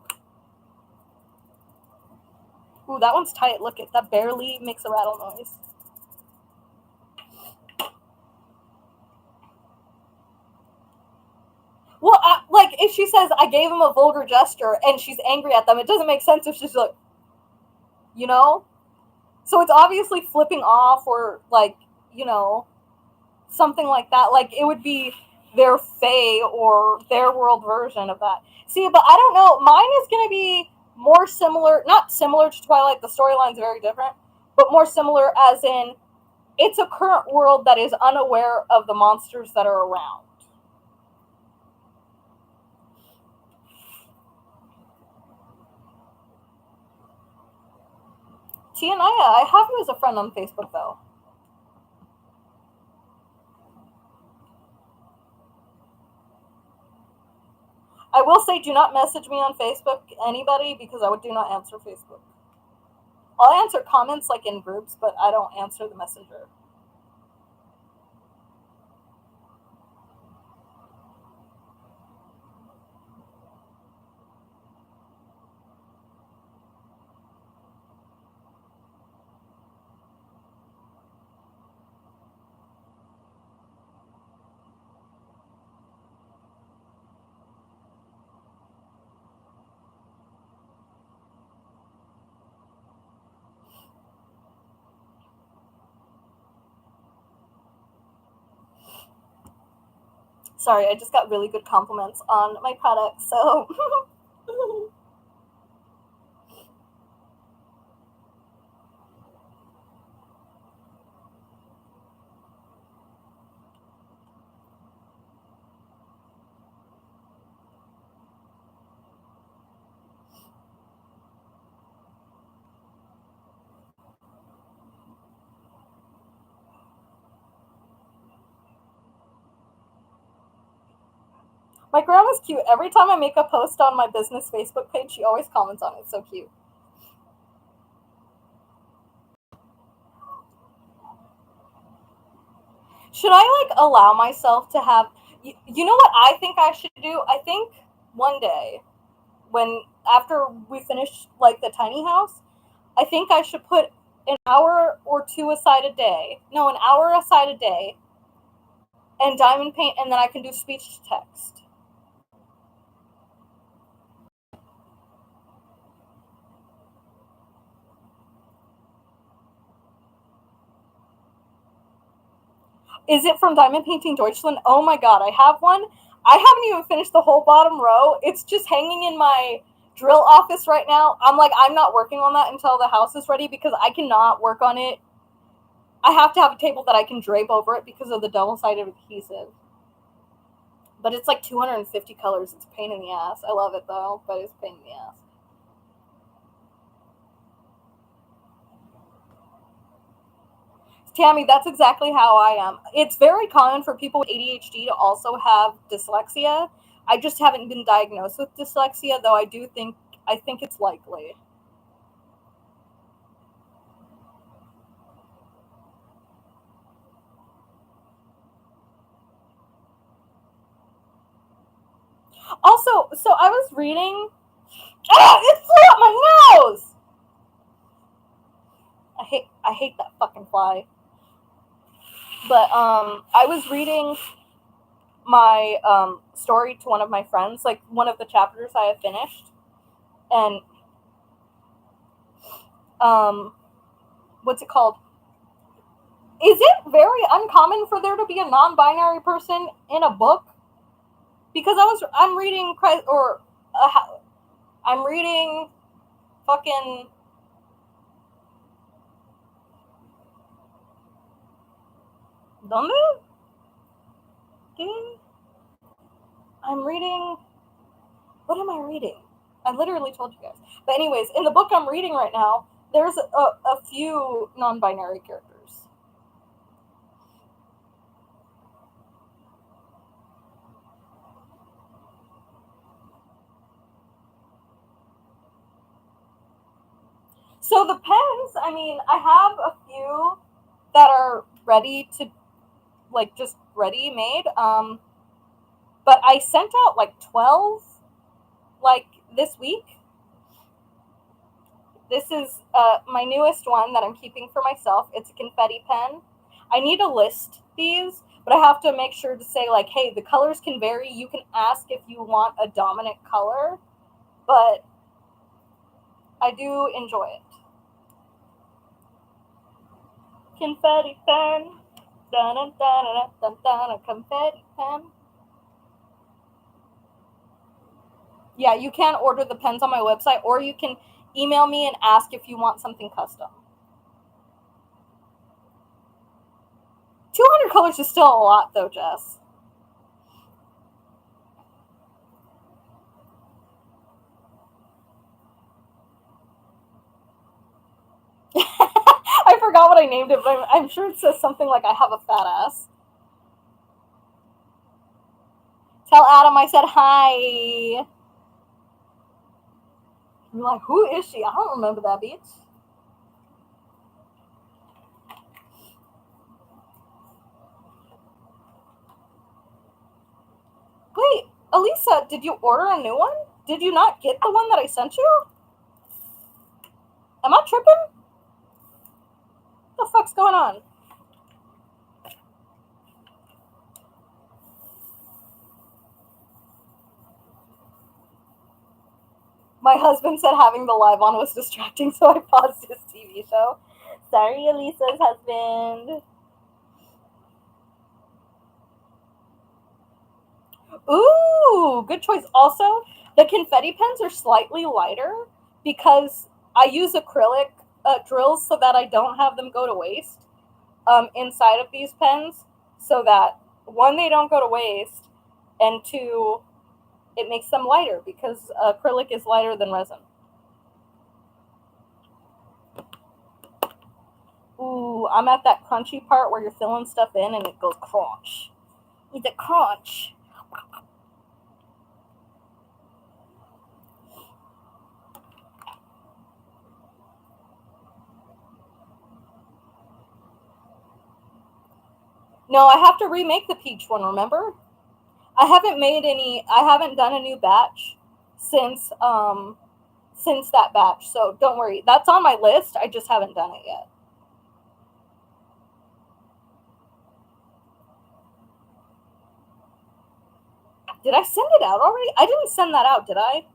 Ooh, that one's tight. Look, it that barely makes a rattle noise. Well, like if she says I gave him a vulgar gesture and she's angry at them, it doesn't make sense if she's like, you know. So it's obviously flipping off or like, you know, something like that. Like it would be their Fae or their world version of that. See, but I don't know. Mine is going to be more similar, not similar to Twilight. The storyline's very different, but more similar as in it's a current world that is unaware of the monsters that are around. Tia Naya, I have you as a friend on Facebook though. I will say, do not message me on Facebook, anybody, because I do not answer Facebook. I'll answer comments like in groups, but I don't answer the messenger. Sorry, I just got really good compliments on my product, so. My grandma's cute. Every time I make a post on my business Facebook page, she always comments on it. It's so cute. Should I like allow myself to have you know what I think I should do? I think one day when after we finish like the tiny house, I think I should put an hour or two aside a day. No, an hour aside a day and diamond paint and then I can do speech to text. Is it from Diamond Painting Deutschland? Oh my god, I have one. I haven't even finished the whole bottom row. It's just hanging in my drill office right now. I'm like, I'm not working on that until the house is ready because I cannot work on it. I have to have a table that I can drape over it because of the double-sided adhesive. But it's like 250 colors. It's a pain in the ass. I love it though, but it's a pain in the ass. Tammy, that's exactly how I am. It's very common for people with ADHD to also have dyslexia. I just haven't been diagnosed with dyslexia, though I think it's likely. Also, so I was reading. Ah, it flew up my nose. I hate that fucking fly. But I was reading my story to one of my friends, like one of the chapters I have finished, and um, what's it called? Is it very uncommon for there to be a non-binary person in a book? Because I'm reading I'm reading fucking ¿Dónde? ¿Qué? I'm reading. What am I reading? I literally told you guys. But anyways, in the book I'm reading right now, there's a few non-binary characters. So the pens, I mean, I have a few that are ready to like just ready made. But I sent out like 12 like this week. This is my newest one that I'm keeping for myself. It's a confetti pen. I need to list these, but I have to make sure to say like, hey, the colors can vary. You can ask if you want a dominant color, but I do enjoy it. Confetti pen. Dun, dun, dun, dun, dun, dun, confetti pen. Yeah, you can order the pens on my website, or you can email me and ask if you want something custom. 200 colors is still a lot, though, Jess. I forgot what I named it, but I'm sure it says something like I have a fat ass. Tell Adam I said hi. I'm like, who is she? I don't remember that bitch. Wait, Elisa, did you order a new one? Did you not get the one that I sent you? Am I tripping? What the fuck's going on? My husband said having the live on was distracting, so I paused his TV show. Sorry, Elisa's husband. Ooh, good choice. Also, the confetti pens are slightly lighter because I use acrylic drills so that I don't have them go to waste inside of these pens, so that one, they don't go to waste, and two, it makes them lighter because acrylic is lighter than resin. Ooh, I'm at that crunchy part where you're filling stuff in and it goes crunch. It's a crunch. No, I have to remake the peach one, remember? I haven't done a new batch since that batch. So don't worry. That's on my list. I just haven't done it yet. Did I send it out already? I didn't send that out, did I?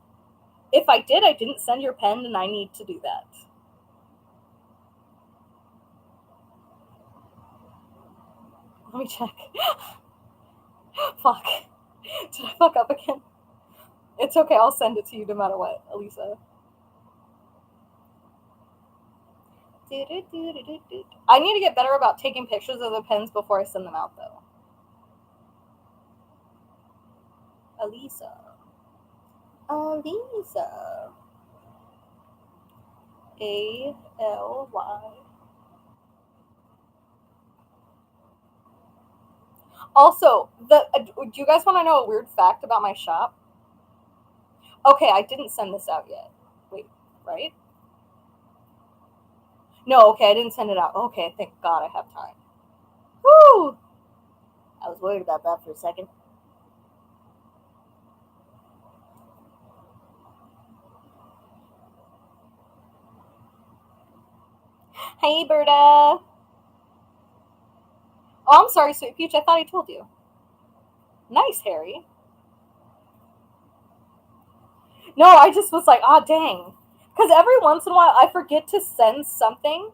If I did, I didn't send your pen, and I need to do that. Let me check. Fuck. Did I fuck up again? It's okay. I'll send it to you no matter what, Elisa. I need to get better about taking pictures of the pens before I send them out, though. Elisa. Elisa. ALY. Also, do you guys want to know a weird fact about my shop? Okay, I didn't send this out yet. Wait, right? No, okay, I didn't send it out. Okay, thank God I have time. Woo! I was worried about that for a second. Hey, Berta. Oh, I'm sorry, Sweet Peach. I thought I told you. Nice, Harry. No, I just was like, ah, dang. Because every once in a while I forget to send something.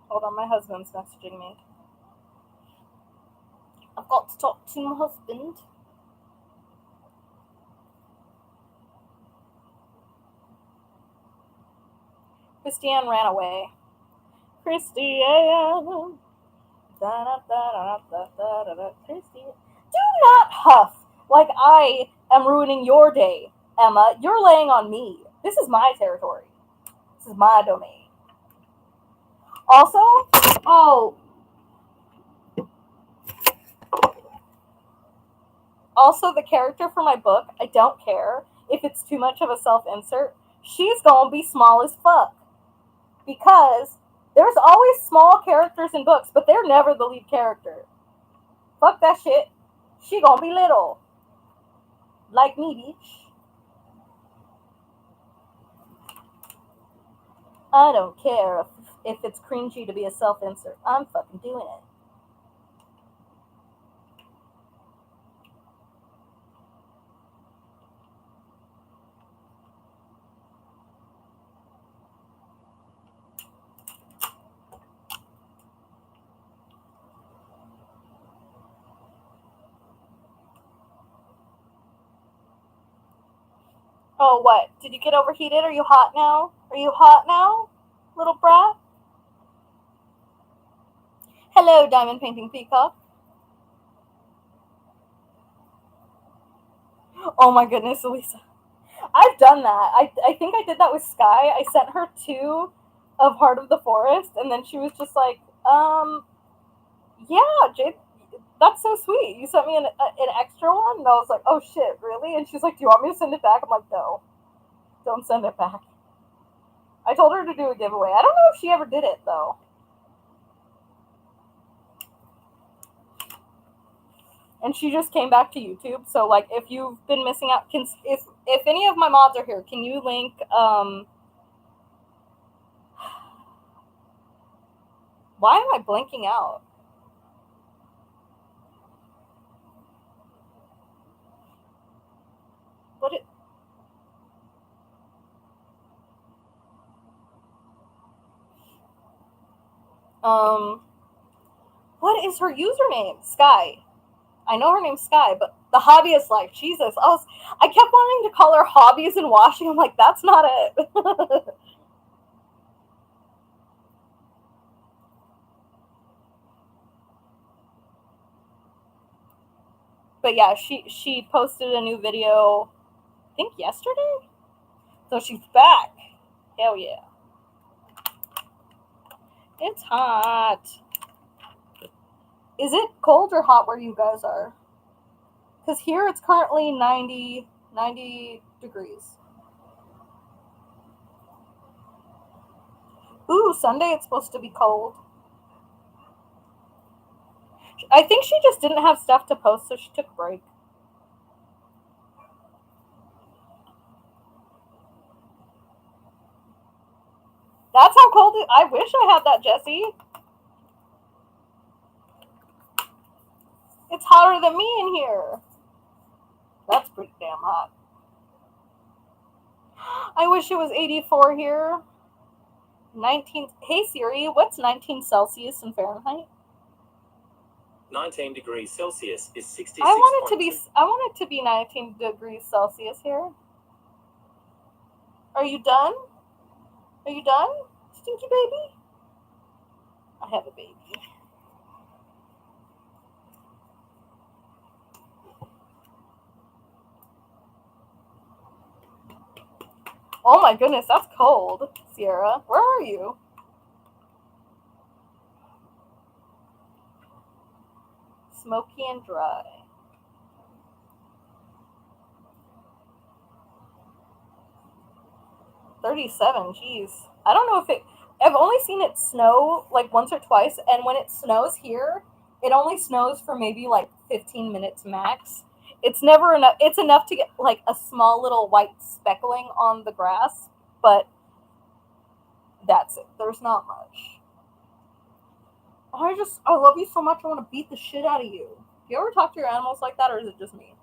Hold on, my husband's messaging me. I've got to talk to my husband. Christiane ran away. Christiane. Christiane. Do not huff like I am ruining your day, Emma. You're laying on me. This is my territory. This is my domain. Also, oh, also the character for my book, I don't care if it's too much of a self-insert. She's gonna be small as fuck. Because there's always small characters in books, but they're never the lead character. Fuck that shit. She gonna be little. Like me, bitch. I don't care if it's cringy to be a self-insert. I'm fucking doing it. Oh, what? Did you get overheated? Are you hot now? Are you hot now, little brat? Hello, Diamond Painting Peacock. Oh my goodness, Elisa. I've done that. I think I did that with Sky. I sent her 2 of Heart of the Forest, and then she was just like, yeah, Jade, that's so sweet. You sent me an extra one? And I was like, oh shit, really? And she's like, do you want me to send it back? I'm like, no, don't send it back. I told her to do a giveaway. I don't know if she ever did it, though. And she just came back to YouTube. So, like, if you've been missing out, if any of my mods are here, can you link, why am I blinking out? What it, what is her username? Sky. I know her name's Sky, but the Hobbyist Life, Jesus. I kept wanting to call her Hobbies and Washing. I'm like, that's not it. But yeah, she posted a new video, I think yesterday? So she's back. Hell yeah. It's hot. Is it cold or hot where you guys are? Because here it's currently 90 degrees. Ooh, Sunday it's supposed to be cold. I think she just didn't have stuff to post, so she took a break. That's how cold it. I wish I had that, Jessie. It's hotter than me in here. That's pretty damn hot. I wish it was 84 here. 19. Hey Siri, what's 19 Celsius in Fahrenheit? 19 degrees Celsius is 66. I want it to be 19 degrees Celsius here. Are you done? Are you done, stinky baby? I have a baby. Oh my goodness, that's cold, Sierra. Where are you? Smoky and dry. $37, jeez. I don't know if it... I've only seen it snow like once or twice, and when it snows here, it only snows for maybe like 15 minutes max. It's never enough. It's enough to get like a small little white speckling on the grass, but that's it. There's not much. I love you so much. I want to beat the shit out of you. Do you ever talk to your animals like that, or is it just me?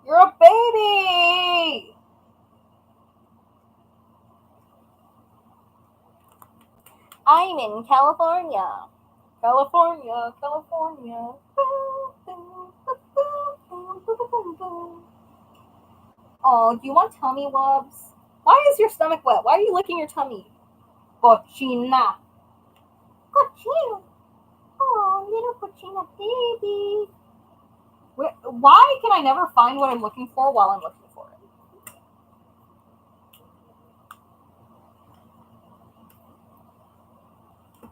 You're a baby! I'm in California. California, California. Oh, do you want tummy wubs? Why is your stomach wet? Why are you licking your tummy? Cochina. Cochina. Oh, little cochina baby. Why can I never find what I'm looking for while I'm looking for it?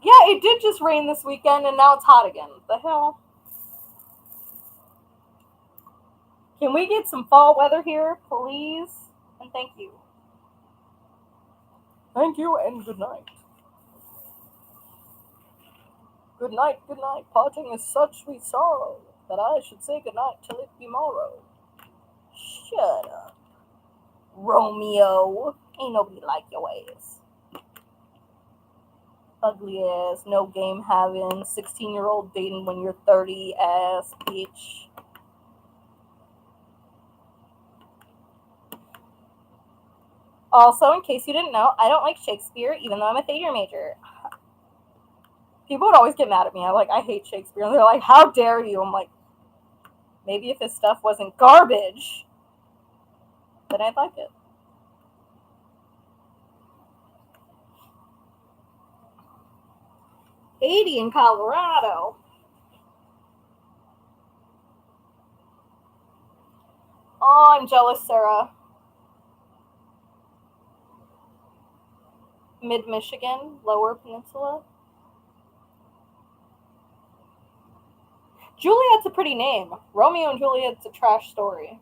Yeah, it did just rain this weekend, and now it's hot again. What the hell? Can we get some fall weather here, please? And thank you. Thank you, and good night. Good night, good night. Parting is such sweet sorrow that I should say good night till it be morrow. Shut up, Romeo. Ain't nobody like your ass. Ugly ass, no game having, 16-year-old dating when you're 30 ass bitch. Also, in case you didn't know, I don't like Shakespeare, even though I'm a theater major. People would always get mad at me. I hate Shakespeare. And they're like, how dare you? I'm like, maybe if his stuff wasn't garbage, then I'd like it. '80 in Colorado. Oh, I'm jealous, Sarah. Mid-Michigan, Lower Peninsula. Juliet's a pretty name. Romeo and Juliet's a trash story.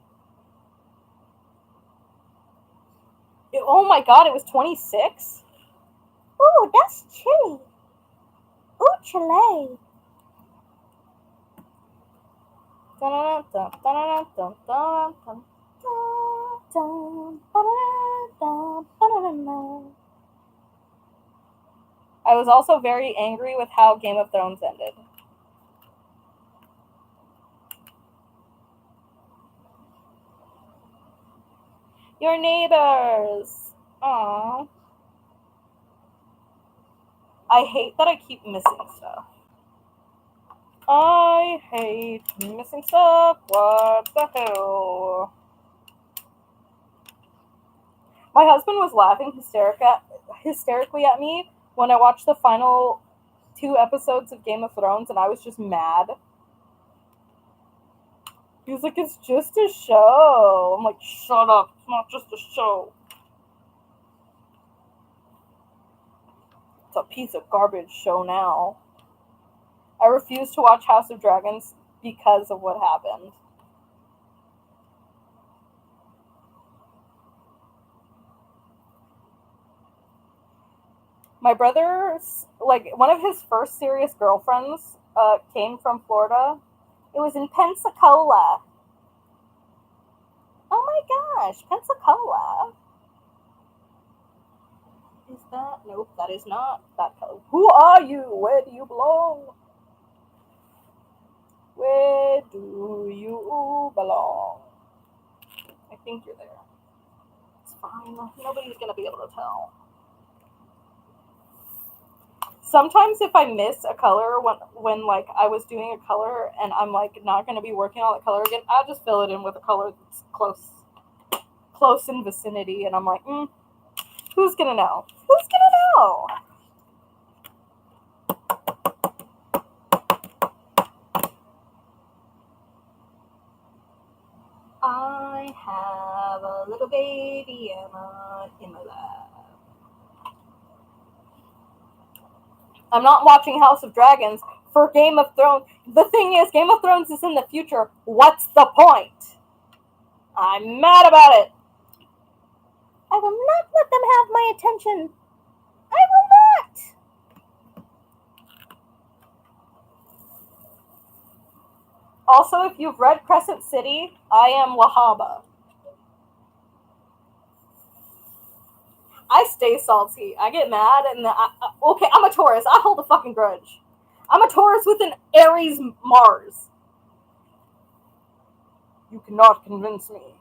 Oh my god, it was 26? Ooh, that's chilly. Ooh, chile. I was also very angry with how Game of Thrones ended. Your neighbors. Aww. I hate that I keep missing stuff. I hate missing stuff. What the hell? My husband was laughing hysterically at me when I watched the final 2 episodes of Game of Thrones, and I was just mad. He was like, it's just a show. I'm like, shut up. It's not just a show. It's a piece of garbage show now. I refuse to watch House of Dragons because of what happened. My brother's, one of his first serious girlfriends came from Florida. It was in Pensacola. Oh my gosh, Pensacola. Is that? Nope, that is not that color. Who are you? Where do you belong? Where do you belong? I think you're there. It's fine. Nobody's going to be able to tell. Sometimes if I miss a color when I was doing a color and I'm not going to be working on the color again, I'll just fill it in with a color that's close in vicinity, and I'm like, who's going to know? Who's going to know? I have a little baby Emma in my lap. I'm not watching House of Dragons for Game of Thrones. The thing is, Game of Thrones is in the future. What's the point? I'm mad about it. I will not let them have my attention. I will not. Also, if you've read Crescent City, I am Wahaba. I stay salty. I get mad, and okay, I'm a Taurus. I hold a fucking grudge. I'm a Taurus with an Aries Mars. You cannot convince me.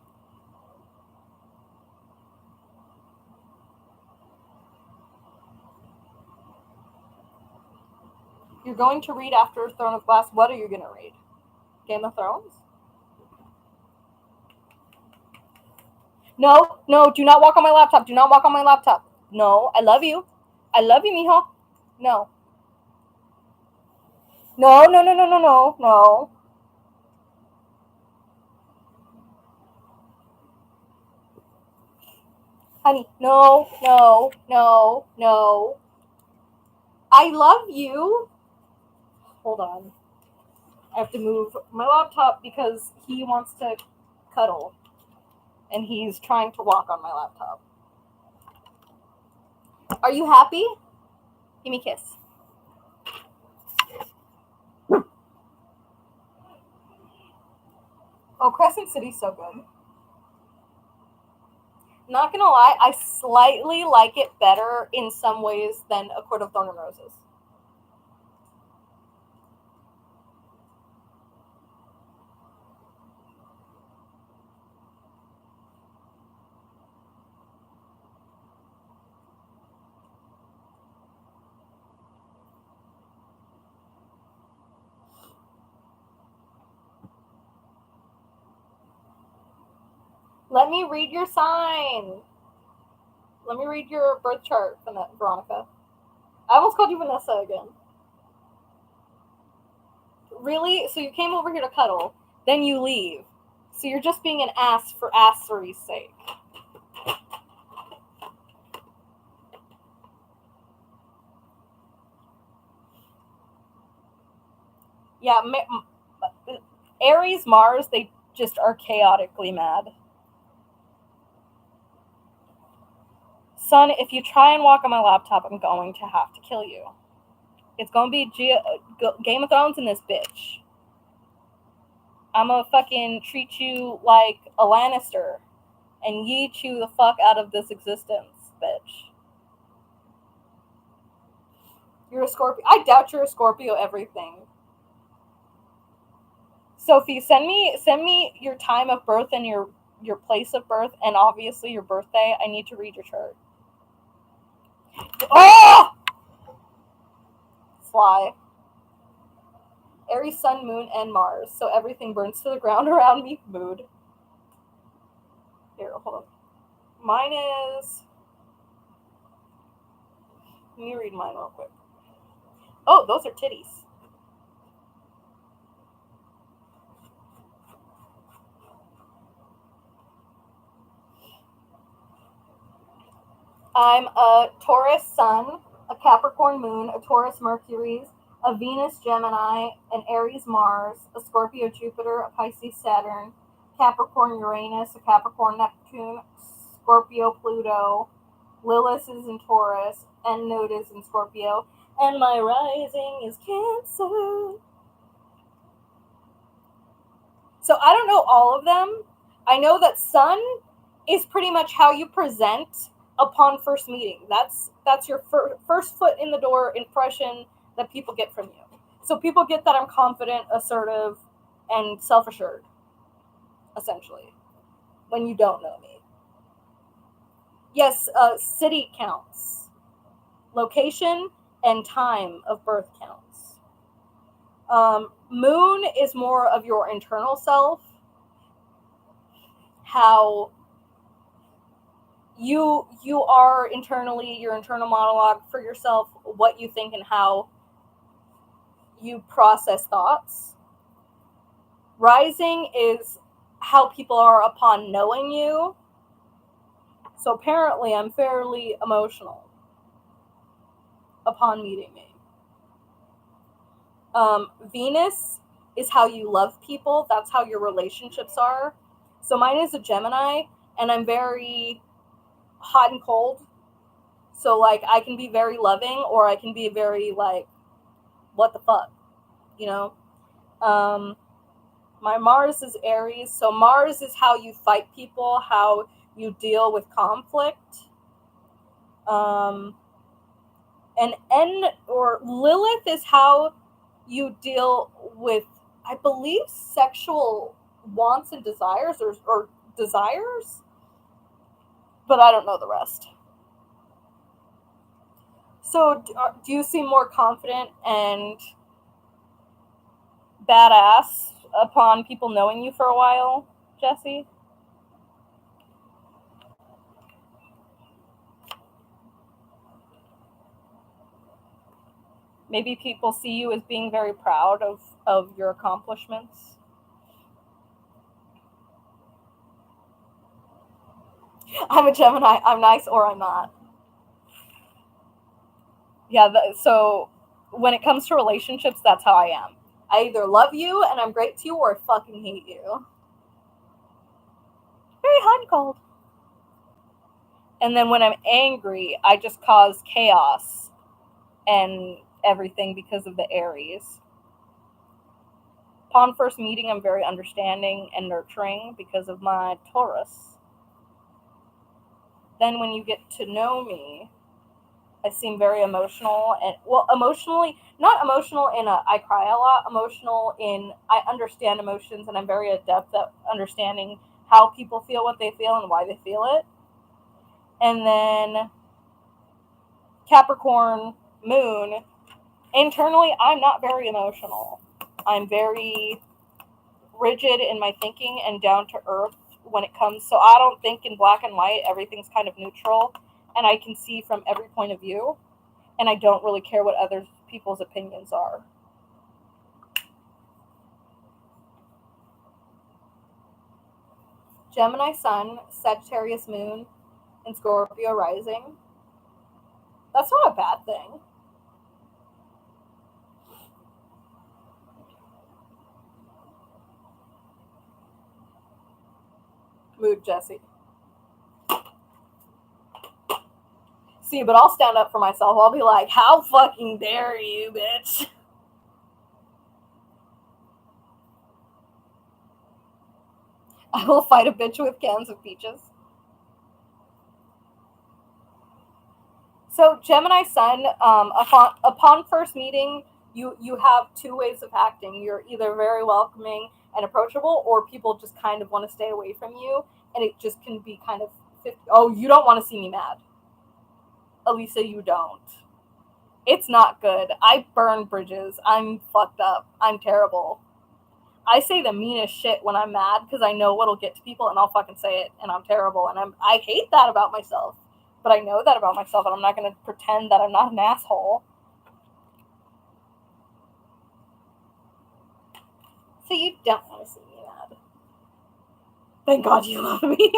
You're going to read after Throne of Glass. What are you going to read? Game of Thrones? No, do not walk on my laptop. Do not walk on my laptop. No, I love you. I love you, mijo. No. No. Honey, no. I love you. Hold on. I have to move my laptop because he wants to cuddle. And he's trying to walk on my laptop. Are you happy? Give me a kiss. Oh, Crescent City's so good. Not gonna lie, I slightly like it better in some ways than A Court of Thorn and Roses. Let me read your sign. Let me read your birth chart, Veronica. I almost called you Vanessa again. Really? So you came over here to cuddle, then you leave. So you're just being an ass for assery's sake. Yeah, Aries, Mars, they just are chaotically mad. Son, if you try and walk on my laptop, I'm going to have to kill you. It's going to be Game of Thrones in this bitch. I'm going to fucking treat you like a Lannister and yeet you the fuck out of this existence, bitch. You're a Scorpio. I doubt you're a Scorpio everything. Sophie, send me your time of birth and your place of birth and obviously your birthday. I need to read your chart. Oh! Fly. Aries, Sun, Moon, and Mars. So everything burns to the ground around me. Mood. Here, hold on. Mine is... Let me read mine real quick. Oh, those are titties. I'm a Taurus Sun, a Capricorn Moon, a Taurus Mercury, a Venus Gemini, an Aries Mars, a Scorpio Jupiter, a Pisces Saturn, Capricorn Uranus, a Capricorn Neptune, Scorpio Pluto, Lilith is in Taurus, and Node is in Scorpio, and my rising is Cancer. So I don't know all of them. I know that Sun is pretty much how you present upon first meeting. That's your first foot in the door impression that people get from you. So people get that I'm confident, assertive, and self-assured, essentially, when you don't know me. Yes, city counts. Location and time of birth counts. Moon is more of your internal self, how you are internally, your internal monologue for yourself, what you think and how you process thoughts. Rising is how people are upon knowing you. So apparently I'm fairly emotional upon meeting me. Venus is how you love people. That's how your relationships are. So mine is a Gemini, and I'm very hot and cold. So, like, I can be very loving, or I can be very, like, what the fuck, you know? My Mars is Aries. So Mars is how you fight people, how you deal with conflict. And Lilith is how you deal with, I believe, sexual wants and desires or desires, but I don't know the rest. So do you seem more confident and badass upon people knowing you for a while, Jesse? Maybe people see you as being very proud of your accomplishments. I'm a Gemini. I'm nice or I'm not. Yeah, so when it comes to relationships, that's how I am. I either love you and I'm great to you, or I fucking hate you. Very hot and cold. And then when I'm angry, I just cause chaos and everything because of the Aries. Upon first meeting, I'm very understanding and nurturing because of my Taurus. Then when you get to know me, I seem very emotional, and emotionally, not emotional in I cry a lot, emotional in I understand emotions, and I'm very adept at understanding how people feel what they feel and why they feel it. And then Capricorn Moon, internally, I'm not very emotional. I'm very rigid in my thinking and down to earth when it comes. So I don't think in black and white. Everything's kind of neutral, and I can see from every point of view, and I don't really care what other people's opinions are. Gemini Sun, Sagittarius Moon, and Scorpio Rising. That's not a bad thing. Mood, Jesse. See, but I'll stand up for myself. I'll be like, how fucking dare you, bitch? I will fight a bitch with cans of peaches. So Gemini Sun, upon first meeting, you have two ways of acting. You're either very welcoming and approachable, or people just kind of want to stay away from you, and it just can be kind of, oh, you don't want to see me mad. Elisa, you don't. It's not good. I burn bridges. I'm fucked up. I'm terrible. I say the meanest shit when I'm mad because I know what'll get to people, and I'll fucking say it, and I'm terrible, and I hate that about myself. But I know that about myself, and I'm not going to pretend that I'm not an asshole. So you don't want to see me mad. Thank God you love me.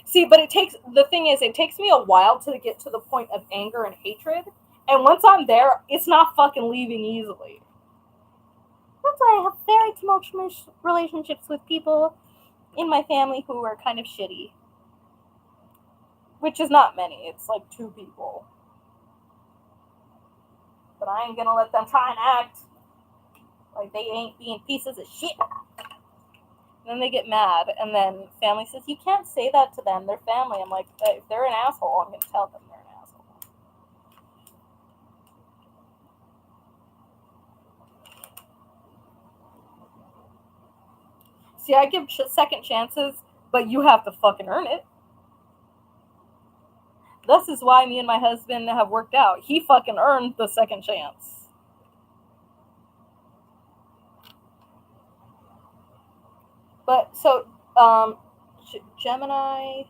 See, but the thing is, it takes me a while to get to the point of anger and hatred. And once I'm there, it's not fucking leaving easily. That's why I have very tumultuous relationships with people in my family who are kind of shitty. Which is not many. It's like 2 people. But I ain't gonna let them try and act like they ain't being pieces of shit. And then they get mad, and then family says, you can't say that to them. They're family. I'm like, if they're an asshole, I'm gonna tell them they're an asshole. See, I give second chances, but you have to fucking earn it. This is why me and my husband have worked out. He fucking earned the second chance. But, so, Gemini,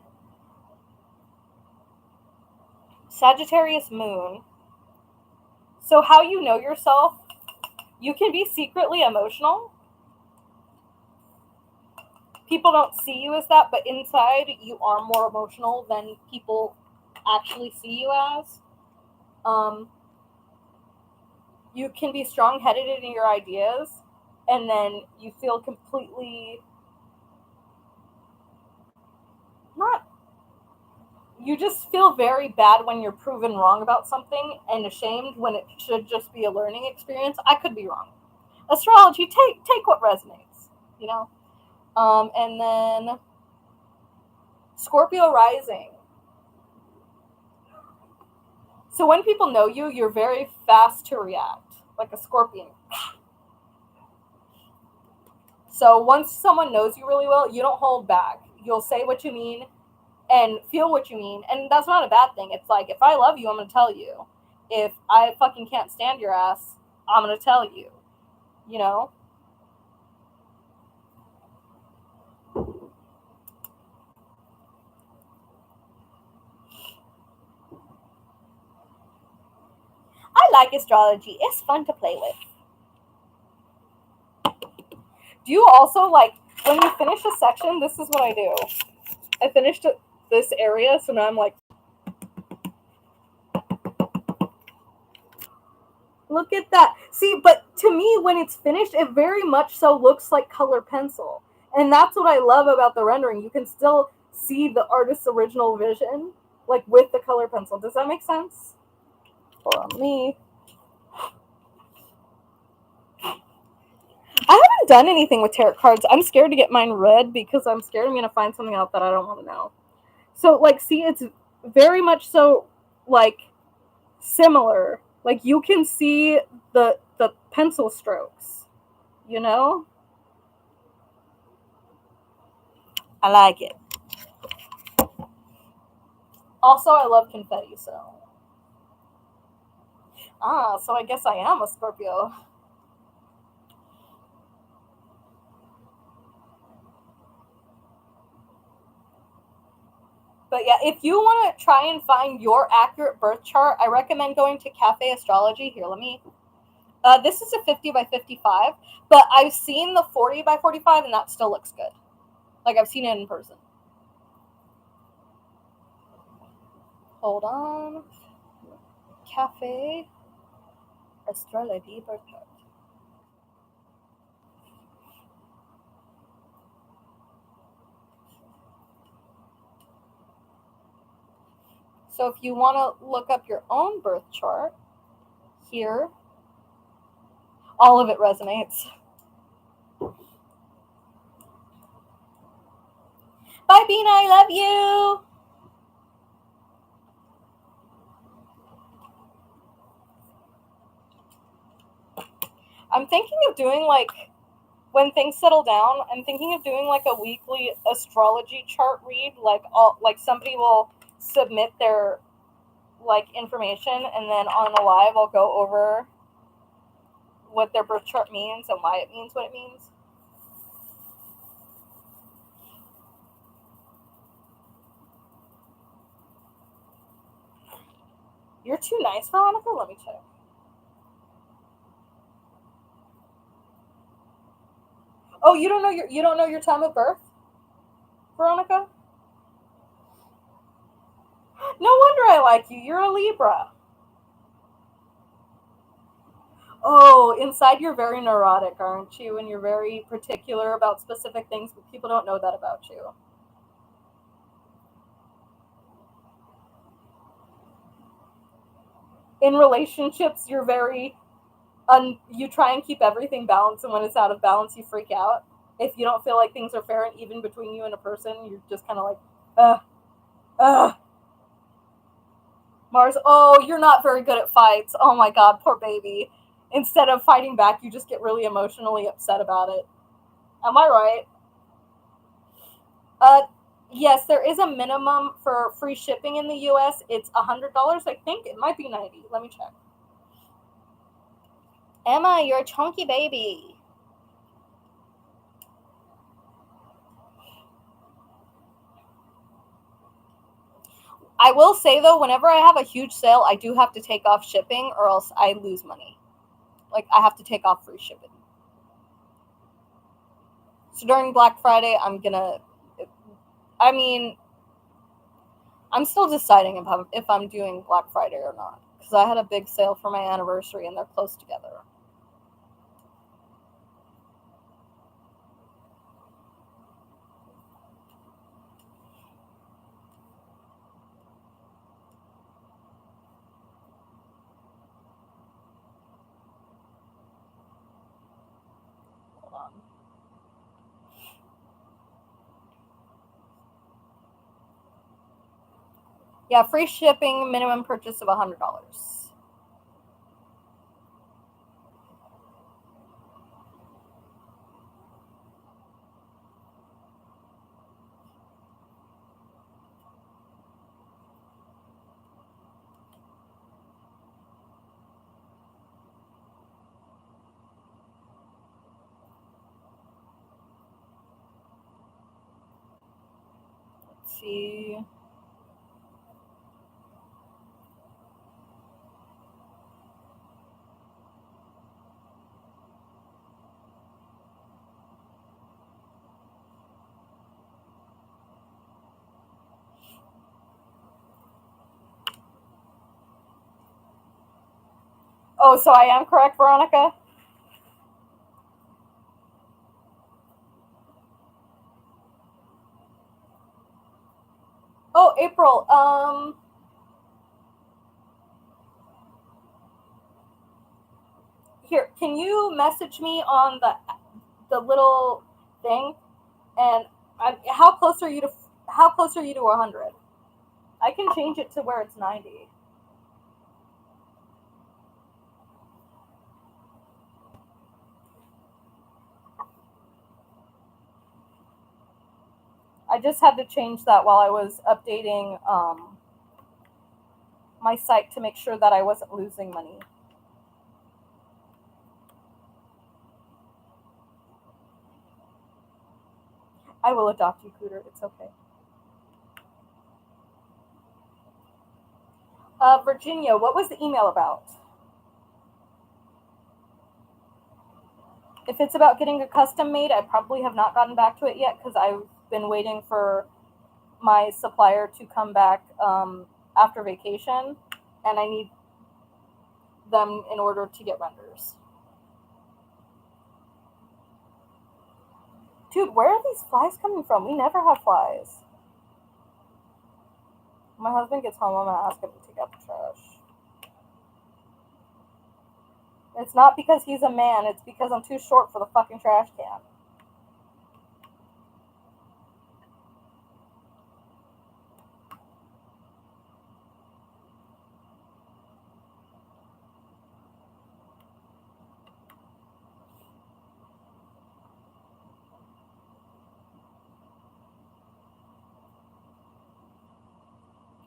Sagittarius Moon. So how you know yourself, you can be secretly emotional. People don't see you as that, but inside you are more emotional than people actually see you as. You can be strong-headed in your ideas, and then you feel completely not. You just feel very bad when you're proven wrong about something, and ashamed when it should just be a learning experience. I could be wrong. Astrology, take what resonates, you know. And then Scorpio rising. So when people know you, you're very fast to react, like a scorpion. So once someone knows you really well, you don't hold back. You'll say what you mean and feel what you mean. And that's not a bad thing. It's like, if I love you, I'm going to tell you. If I fucking can't stand your ass, I'm going to tell you. You know? I like astrology. It's fun to play with. Do you also, like, when you finish a section, this is what I do. I finished this area, so now I'm like, look at that. See, but to me, when it's finished, it very much so looks like color pencil. And that's what I love about the rendering. You can still see the artist's original vision, like, with the color pencil. Does that make sense? Hold on, me. I haven't done anything with tarot cards. I'm scared to get mine read because I'm scared I'm going to find something out that I don't want to know. So, like, see, it's very much so, like, similar. Like, you can see the pencil strokes, you know? I like it. Also, I love confetti, so. So I guess I am a Scorpio. But yeah, if you want to try and find your accurate birth chart, I recommend going to Cafe Astrology. Here, let me. This is a 50 by 55, but I've seen the 40 by 45, and that still looks good. Like, I've seen it in person. Hold on. Cafe Astrology birth chart. So if you want to look up your own birth chart, here, all of it resonates. Bye, Bina, I love you. I'm thinking of doing, like, when things settle down, I'm thinking of doing like a weekly astrology chart read. Like somebody will submit their like information, and then on a live I'll go over what their birth chart means and why it means what it means. You're too nice, Veronica. Let me check. Oh, you don't know your time of birth, Veronica? No wonder I like you. You're a Libra. Oh, inside you're very neurotic, aren't you? And you're very particular about specific things, but people don't know that about you. In relationships, you're very you try and keep everything balanced, and when it's out of balance, you freak out. If you don't feel like things are fair and even between you and a person, you're just kind of like, ugh, ugh. Mars, oh, you're not very good at fights. Oh my God, poor baby. Instead of fighting back, you just get really emotionally upset about it. Am I right? Yes, there is a minimum for free shipping in the U.S. It's $100. I think it might be 90. Let me check. Emma, you're a chunky baby. I will say though, whenever I have a huge sale, I do have to take off shipping, or else I lose money. Like, I have to take off free shipping. So during Black Friday, I'm still deciding if I'm doing Black Friday or not, because I had a big sale for my anniversary, and they're close together. Hold on. Yeah, free shipping, minimum purchase of $100. Let's see. Oh, so I am correct, Veronica? Oh, April. Here, can you message me on the little thing? And how close are you to 100? I can change it to where it's 90. I just had to change that while I was updating my site to make sure that I wasn't losing money. I will adopt you, Cooter. It's okay. Virginia, what was the email about? If it's about getting a custom made, I probably have not gotten back to it yet because I've been waiting for my supplier to come back after vacation, and I need them in order to get renders. Dude, where are these flies coming from? We never have flies. When my husband gets home, I'm gonna ask him to take out the trash. It's not because he's a man, it's because I'm too short for the fucking trash can.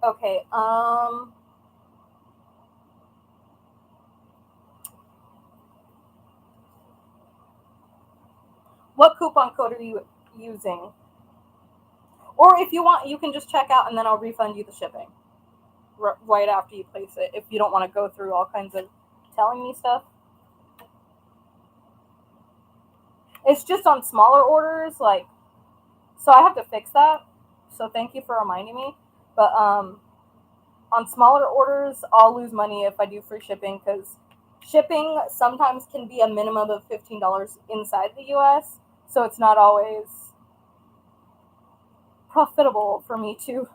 Okay, what coupon code are you using? Or if you want, you can just check out and then I'll refund you the shipping right after you place it if you don't want to go through all kinds of telling me stuff. It's just on smaller orders, like, so I have to fix that. So thank you for reminding me. But on smaller orders, I'll lose money if I do free shipping because shipping sometimes can be a minimum of $15 inside the US. So it's not always profitable for me to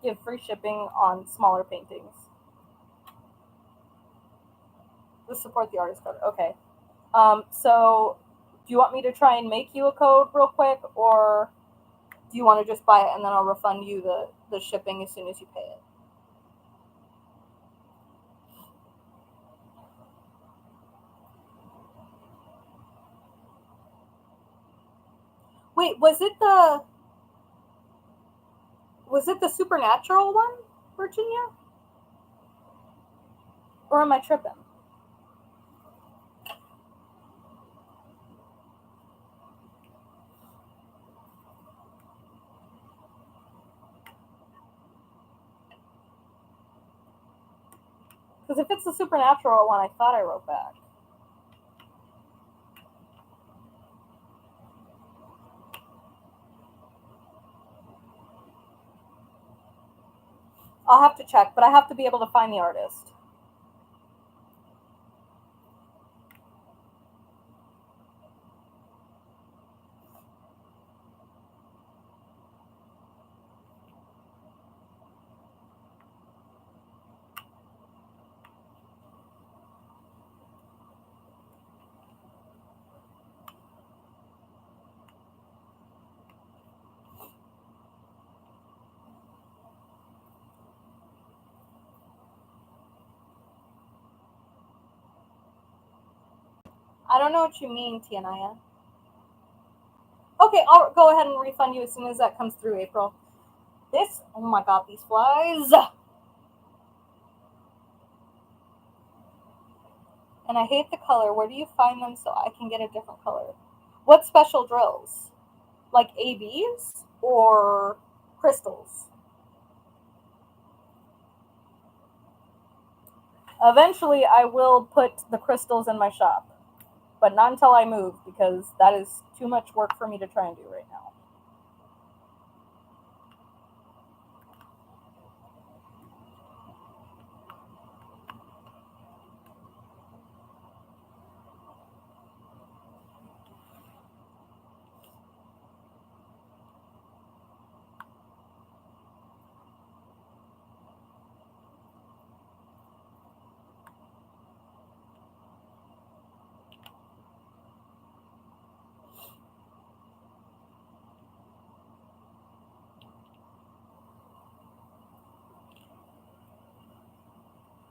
give free shipping on smaller paintings. Just support the artist code. Okay. So do you want me to try and make you a code real quick, or do you want to just buy it and then I'll refund you the shipping as soon as you pay it? Wait, was it the supernatural one, Virginia? Or am I tripping? Because if it's the supernatural one, I thought I wrote back. I'll have to check, but I have to be able to find the artist. I don't know what you mean, Tianaya. Okay, I'll go ahead and refund you as soon as that comes through, April. Oh my god, these flies. And I hate the color. Where do you find them so I can get a different color? What special drills? Like ABs or crystals? Eventually, I will put the crystals in my shop, but not until I move because that is too much work for me to try and do right now.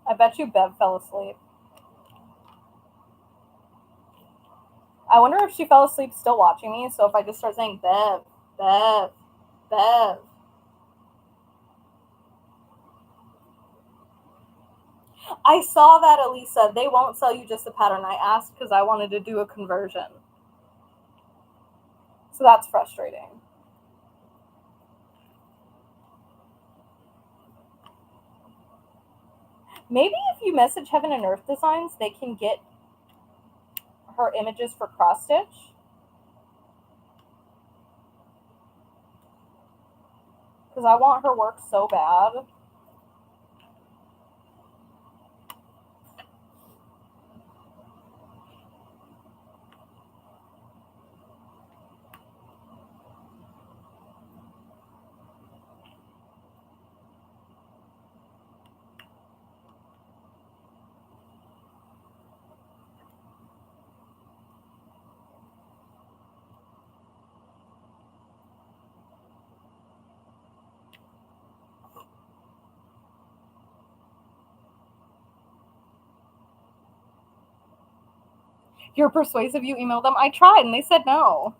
I bet you Bev fell asleep. I wonder if she fell asleep still watching me, so if I just start saying Bev, Bev, Bev. I saw that, Elisa. They won't sell you just the pattern. I asked because I wanted to do a conversion. So that's frustrating. Maybe if you message Heaven and Earth Designs, they can get her images for cross stitch. Because I want her work so bad. You're persuasive, you emailed them. I tried and they said no.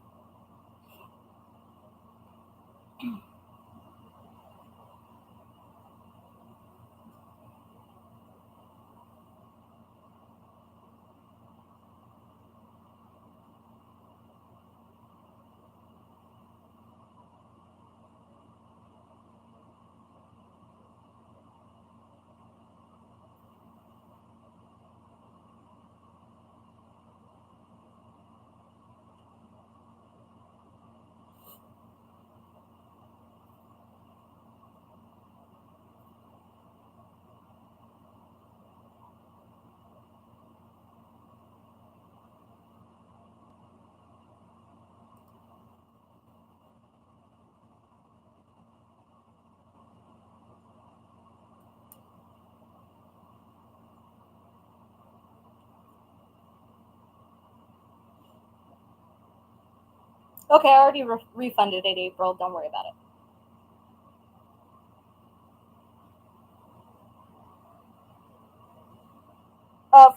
Okay, I already refunded it, April. Don't worry about it.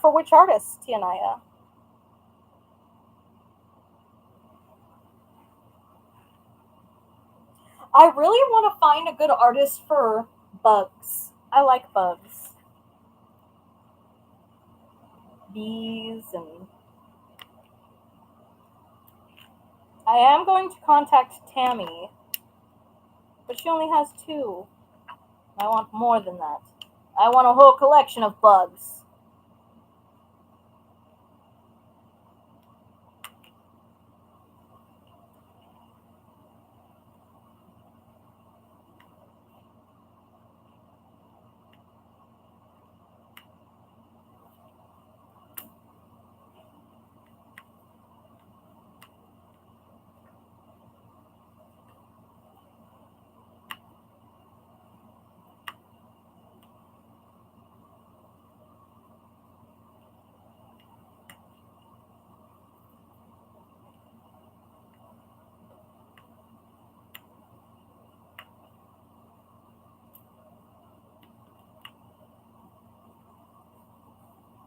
For which artist, Tianaya? I really want to find a good artist for bugs. I like bugs. Bees and... I am going to contact Tammy, but she only has 2. I want more than that. I want a whole collection of bugs.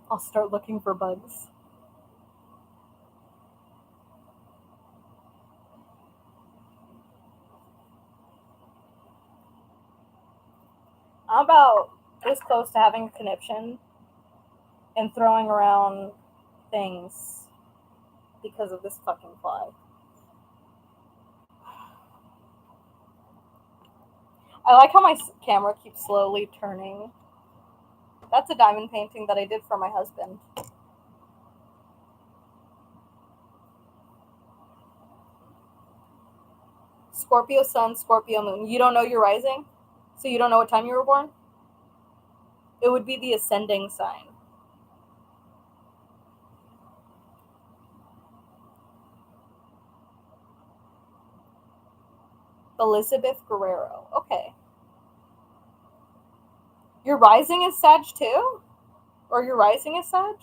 I'll start looking for bugs. I'm about this close to having a conniption and throwing around things because of this fucking fly. I like how my camera keeps slowly turning. That's a diamond painting that I did for my husband. Scorpio sun, Scorpio moon. You don't know your rising? So you don't know what time you were born? It would be the ascending sign. Elizabeth Guerrero. Okay. Your rising is Sag too? Or your rising is Sag?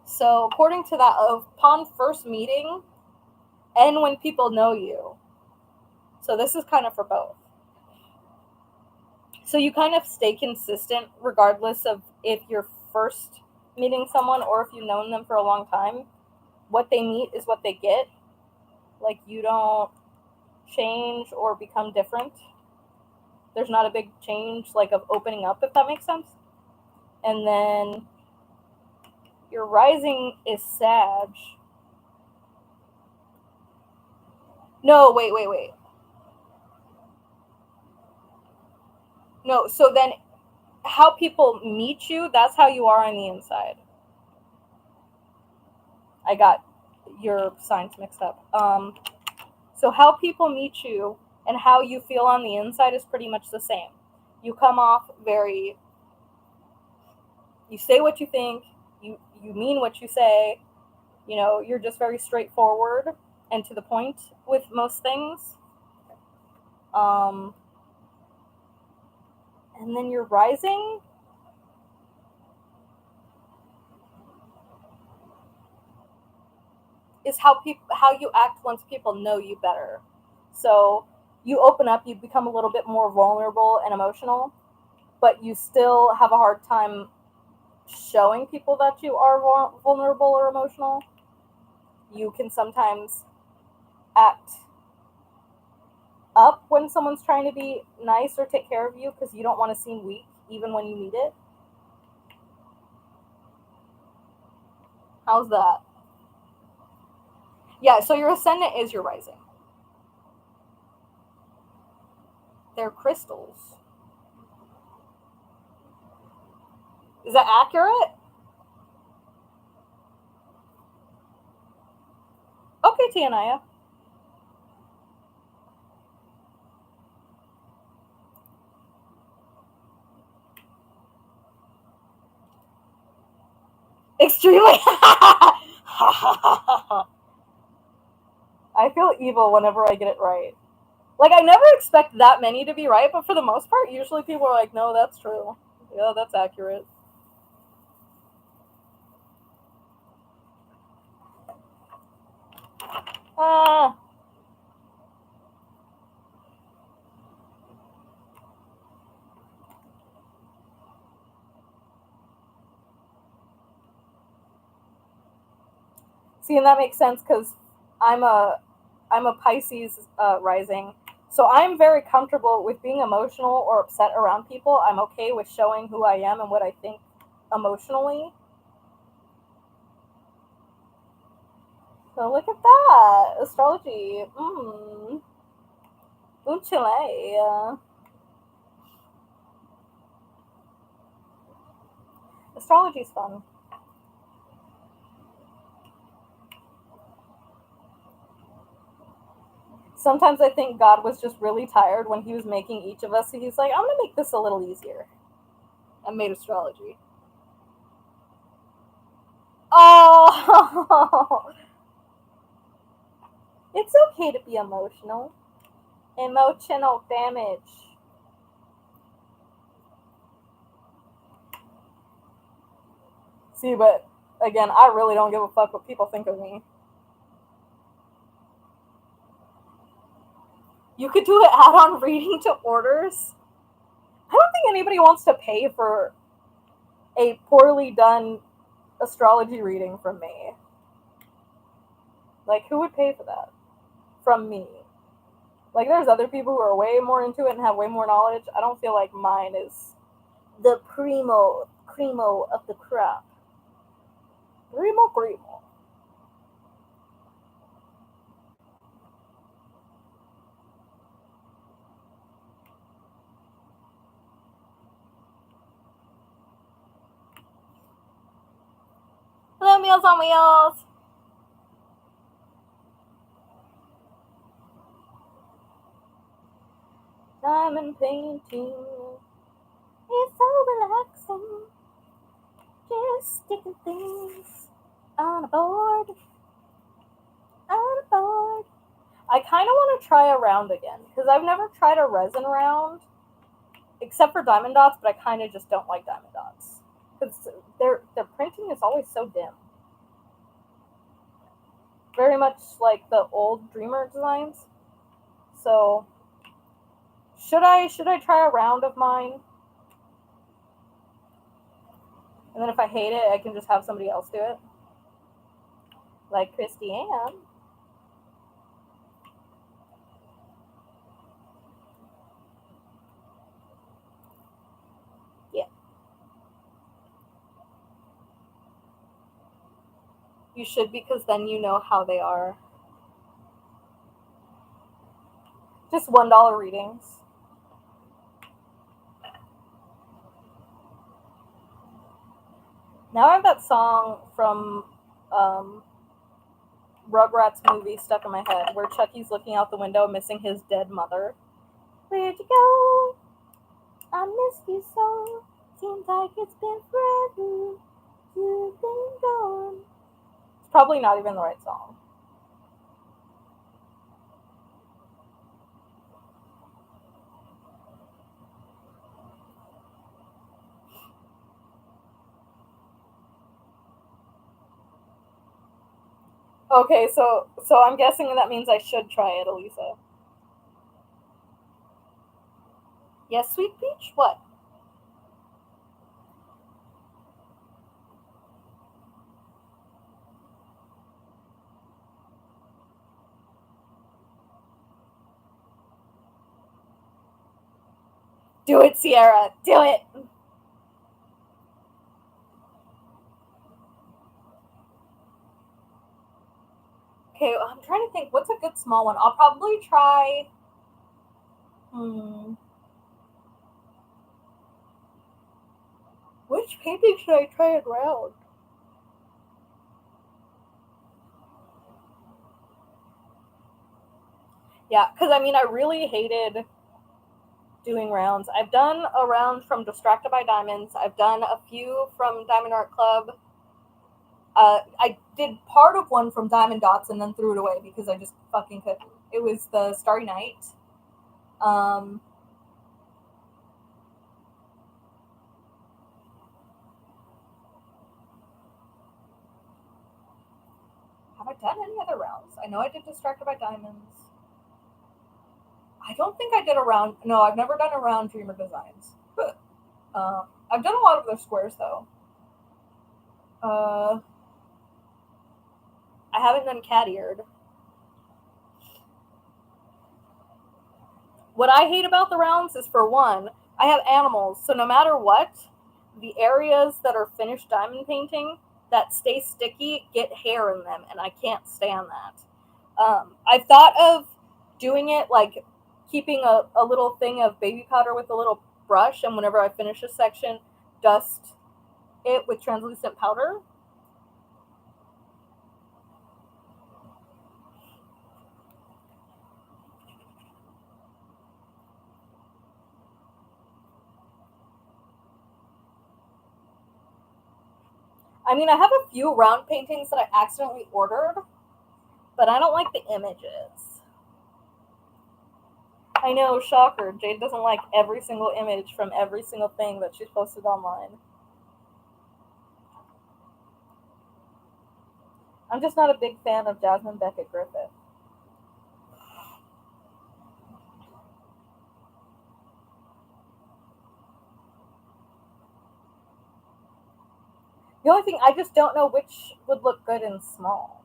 So according to that, upon first meeting and when people know you. So this is kind of for both. So you kind of stay consistent regardless of if you're first meeting someone or if you've known them for a long time. What they meet is what they get. Like, you don't change or become different. There's not a big change, like, of opening up, if that makes sense. And then your rising is Sag. No, wait. No, so then how people meet you, that's how you are on the inside. I got your signs mixed up. So how people meet you and how you feel on the inside is pretty much the same. You come off very, you say what you think, you mean what you say, you know, you're just very straightforward and to the point with most things. And then you're rising. Is how you act once people know you better. So you open up, you become a little bit more vulnerable and emotional, but you still have a hard time showing people that you are vulnerable or emotional. You can sometimes act up when someone's trying to be nice or take care of you because you don't want to seem weak even when you need it. How's that? Yeah, so your ascendant is your rising. They're crystals. Is that accurate? Okay, Tianaya. Extremely. I feel evil whenever I get it right. Like, I never expect that many to be right, but for the most part, usually people are like, no, that's true. Yeah, that's accurate. Ah. See, and that makes sense because I'm a Pisces rising, so I'm very comfortable with being emotional or upset around people. I'm okay with showing who I am and what I think emotionally. So look at that astrology. Un Chile. Astrology's fun. Sometimes I think God was just really tired when he was making each of us. So he's like, I'm going to make this a little easier. And made astrology. Oh! It's okay to be emotional. Emotional damage. See, but again, I really don't give a fuck what people think of me. You could do an add-on reading to orders. I don't think anybody wants to pay for a poorly done astrology reading from me. Like, who would pay for that? From me. Like, there's other people who are way more into it and have way more knowledge. I don't feel like mine is the primo of the crop. Primo. Hello, Meals on Wheels. Diamond painting. It's so relaxing. Just sticking things on a board. I kind of want to try a round again because I've never tried a resin round except for diamond dots, but I kind of just don't like diamond dots because their printing is always so dim. Very much like the old Dreamer designs. So should I try a round of mine? And then if I hate it, I can just have somebody else do it. Like Christy Ann. Yeah. You should, because then you know how they are. Just $1 readings. Now I have that song from Rugrats movie stuck in my head where Chucky's looking out the window missing his dead mother. Where'd you go? I missed you so. Seems like it's been forever. You've been gone. It's probably not even the right song. Okay, so I'm guessing that means I should try it, Elisa. Yes, Sweet Peach? What? Do it, Sierra. Do it. Okay, I'm trying to think. What's a good small one? I'll probably try. Hmm. Which painting should I try it round? Yeah, because I mean, I really hated doing rounds. I've done a round from Distracted by Diamonds. I've done a few from Diamond Art Club. I did part of one from Diamond Dots and then threw it away because I just fucking couldn't. It was the Starry Night. Um, have I done any other rounds? I know I did Distracted by Diamonds. I don't think I did a round. No, I've never done a round Dreamer Designs. I've done a lot of their squares though. Uh, I haven't done cat eared. What I hate about the rounds is, for one, I have animals, so no matter what, the areas that are finished diamond painting that stay sticky get hair in them, and I can't stand that. I've thought of doing it like keeping a little thing of baby powder with a little brush, and whenever I finish a section, dust it with translucent powder. I mean, I have a few round paintings that I accidentally ordered, but I don't like the images. I know, shocker. Jade doesn't like every single image from every single thing that she's posted online. I'm just not a big fan of Jasmine Beckett Griffith. The only thing, I just don't know which would look good in small.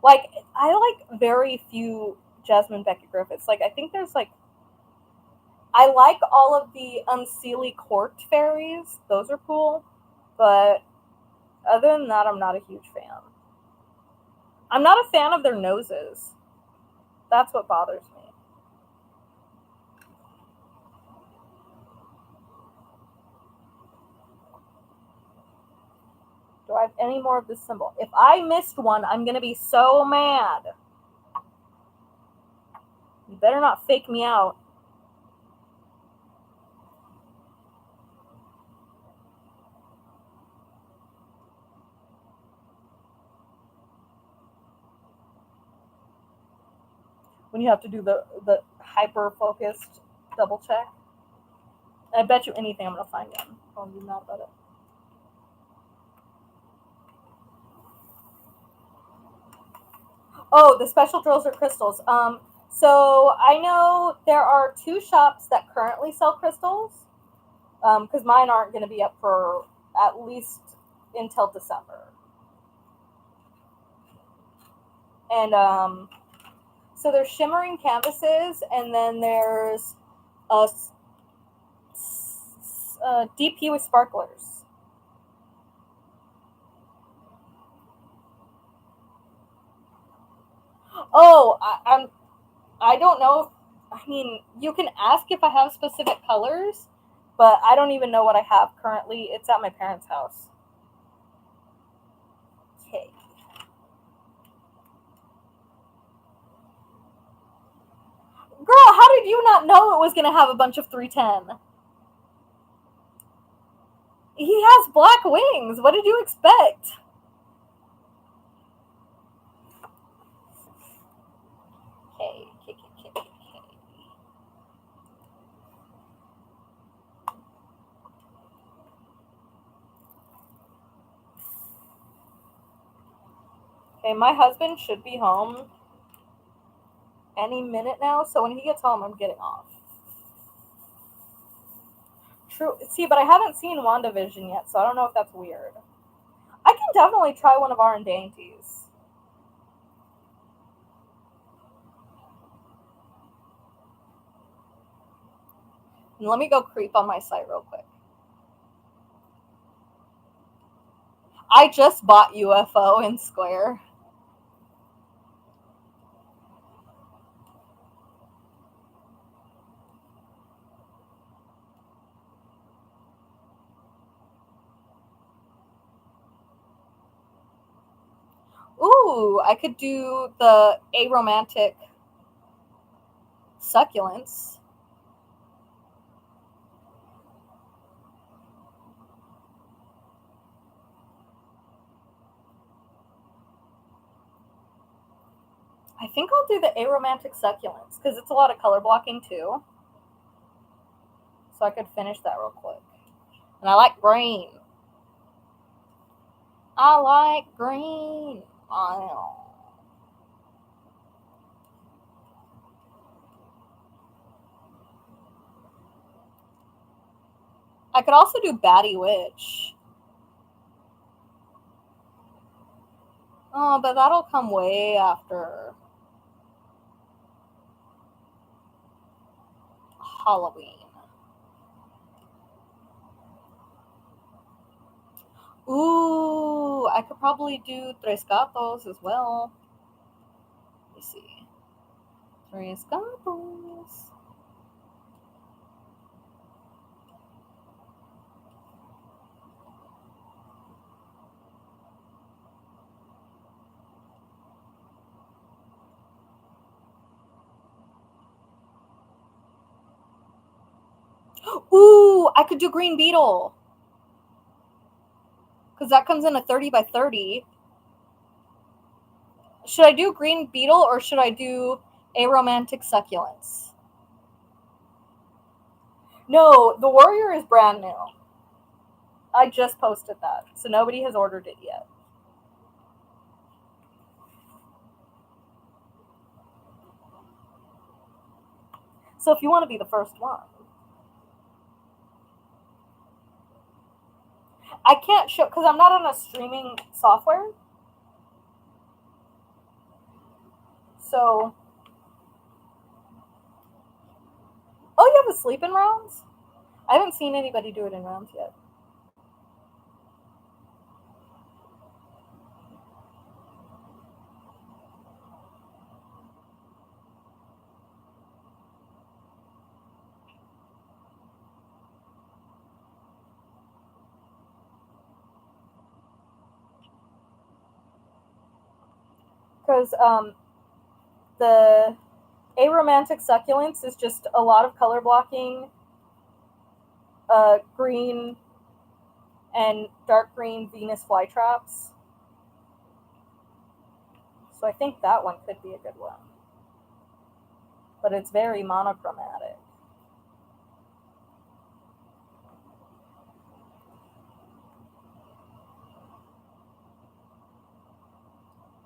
Like, I like very few Jasmine Beckett Griffiths. Like, I think there's like, I like all of the Unseelie Court fairies. Those are cool. But other than that, I'm not a huge fan. I'm not a fan of their noses. That's what bothers me. Do I have any more of this symbol? If I missed one, I'm going to be so mad. You better not fake me out. When you have to do the hyper focused double check. I bet you anything I'm going to find him. I'll be mad about it. Oh, the special drills are crystals. So I know there are two shops that currently sell crystals, because mine aren't going to be up for at least until December. And so there's shimmering canvases, and then there's a, DP with sparklers. Oh, I don't know. I mean, you can ask if I have specific colors, but I don't even know what I have currently. It's at my parents' house. Okay. Girl, how did you not know it was going to have a bunch of 310? He has black wings. What did you expect? Okay. Okay, my husband should be home any minute now, so when he gets home, I'm getting off. True. See, but I haven't seen WandaVision yet, so I don't know if that's weird. I can definitely try one of our dainties. And let me go creep on my site real quick. I just bought UFO in Square. Ooh, I could do the aromantic succulents. I think I'll do the aromantic succulents because it's a lot of color blocking too. So I could finish that real quick. And I like green. I like green. Wow. I could also do Batty Witch. Oh, but that'll come way after Halloween. Ooh, I could probably do Tres Gatos as well. Let me see. Tres Gatos. Ooh, I could do Green Beetle. Because that comes in a 30 by 30. Should I do Green Beetle or should I do Aromantic Succulents? No, the Warrior is brand new. I just posted that, so nobody has ordered it yet. So if you want to be the first one. I can't show, because I'm not on a streaming software. So. Oh, you have a sleep in rounds? I haven't seen anybody do it in rounds yet. Because the Aromantic Succulents is just a lot of color blocking, green and dark green Venus flytraps. So I think that one could be a good one. But it's very monochromatic.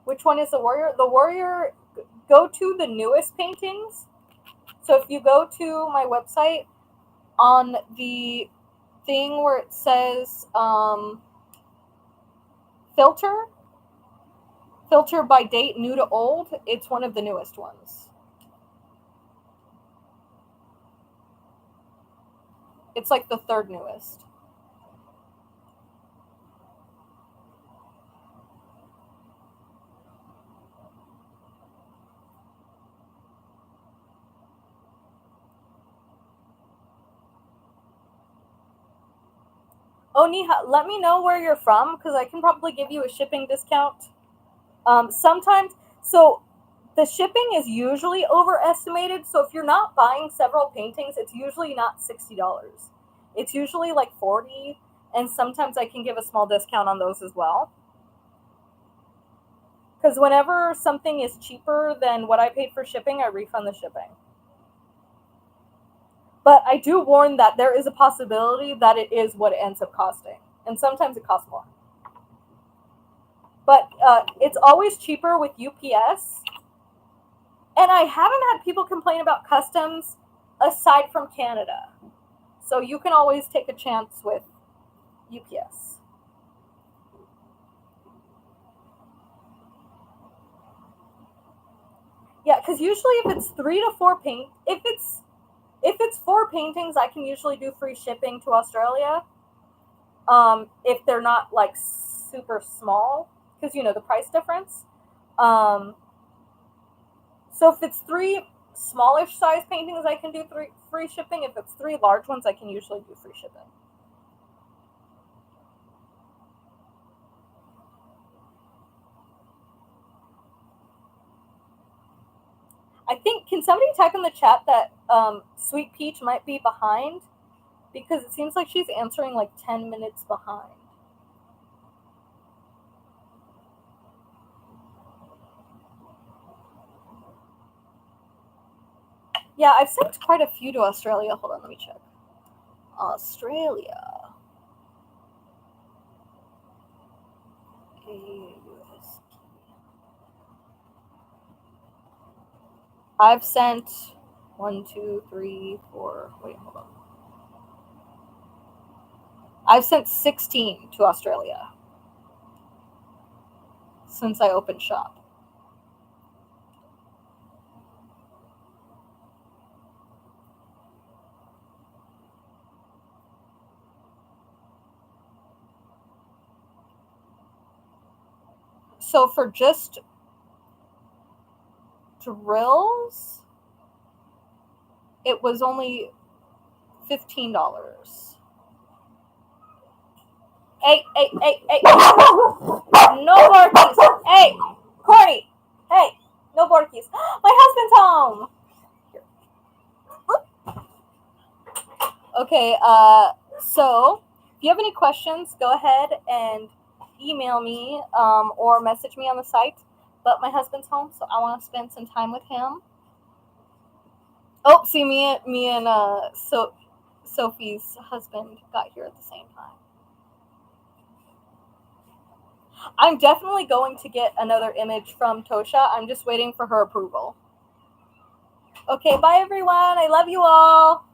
Which one is the Warrior? The Warrior, go to the newest paintings. So if you go to my website, on the thing where it says filter by date, new to old, it's one of the newest ones. It's like the third newest. Oh, Neha, let me know where you're from because I can probably give you a shipping discount. Sometimes, so the shipping is usually overestimated. So if you're not buying several paintings, it's usually not $60. It's usually like 40, and sometimes I can give a small discount on those as well. Because whenever something is cheaper than what I paid for shipping, I refund the shipping. But I do warn that there is a possibility that it is what it ends up costing. And sometimes it costs more. But it's always cheaper with UPS. And I haven't had people complain about customs aside from Canada. So you can always take a chance with UPS. Yeah, because usually if it's 3 to 4 if it's 4 paintings, I can usually do free shipping to Australia. If they're not like super small, because the price difference. So if it's 3 smallish size paintings, I can do free shipping. If it's 3 large ones, I can usually do free shipping. I think, can somebody type in the chat that Sweet Peach might be behind? Because it seems like she's answering like 10 minutes behind. Yeah, I've sent quite a few to Australia. Hold on, let me check. Australia. I've sent 1, 2, 3, 4. Wait, hold on. I've sent 16 to Australia since I opened shop. So for just drills, it was only $15. Hey, no barkies. Hey, Corny. Hey, no barkies. My husband's home. Okay, so if you have any questions, go ahead and email me or message me on the site. But my husband's home, so I want to spend some time with him. Oh, see, me and Sophie's husband got here at the same time. I'm definitely going to get another image from Tosha. I'm just waiting for her approval. Okay, bye everyone. I love you all.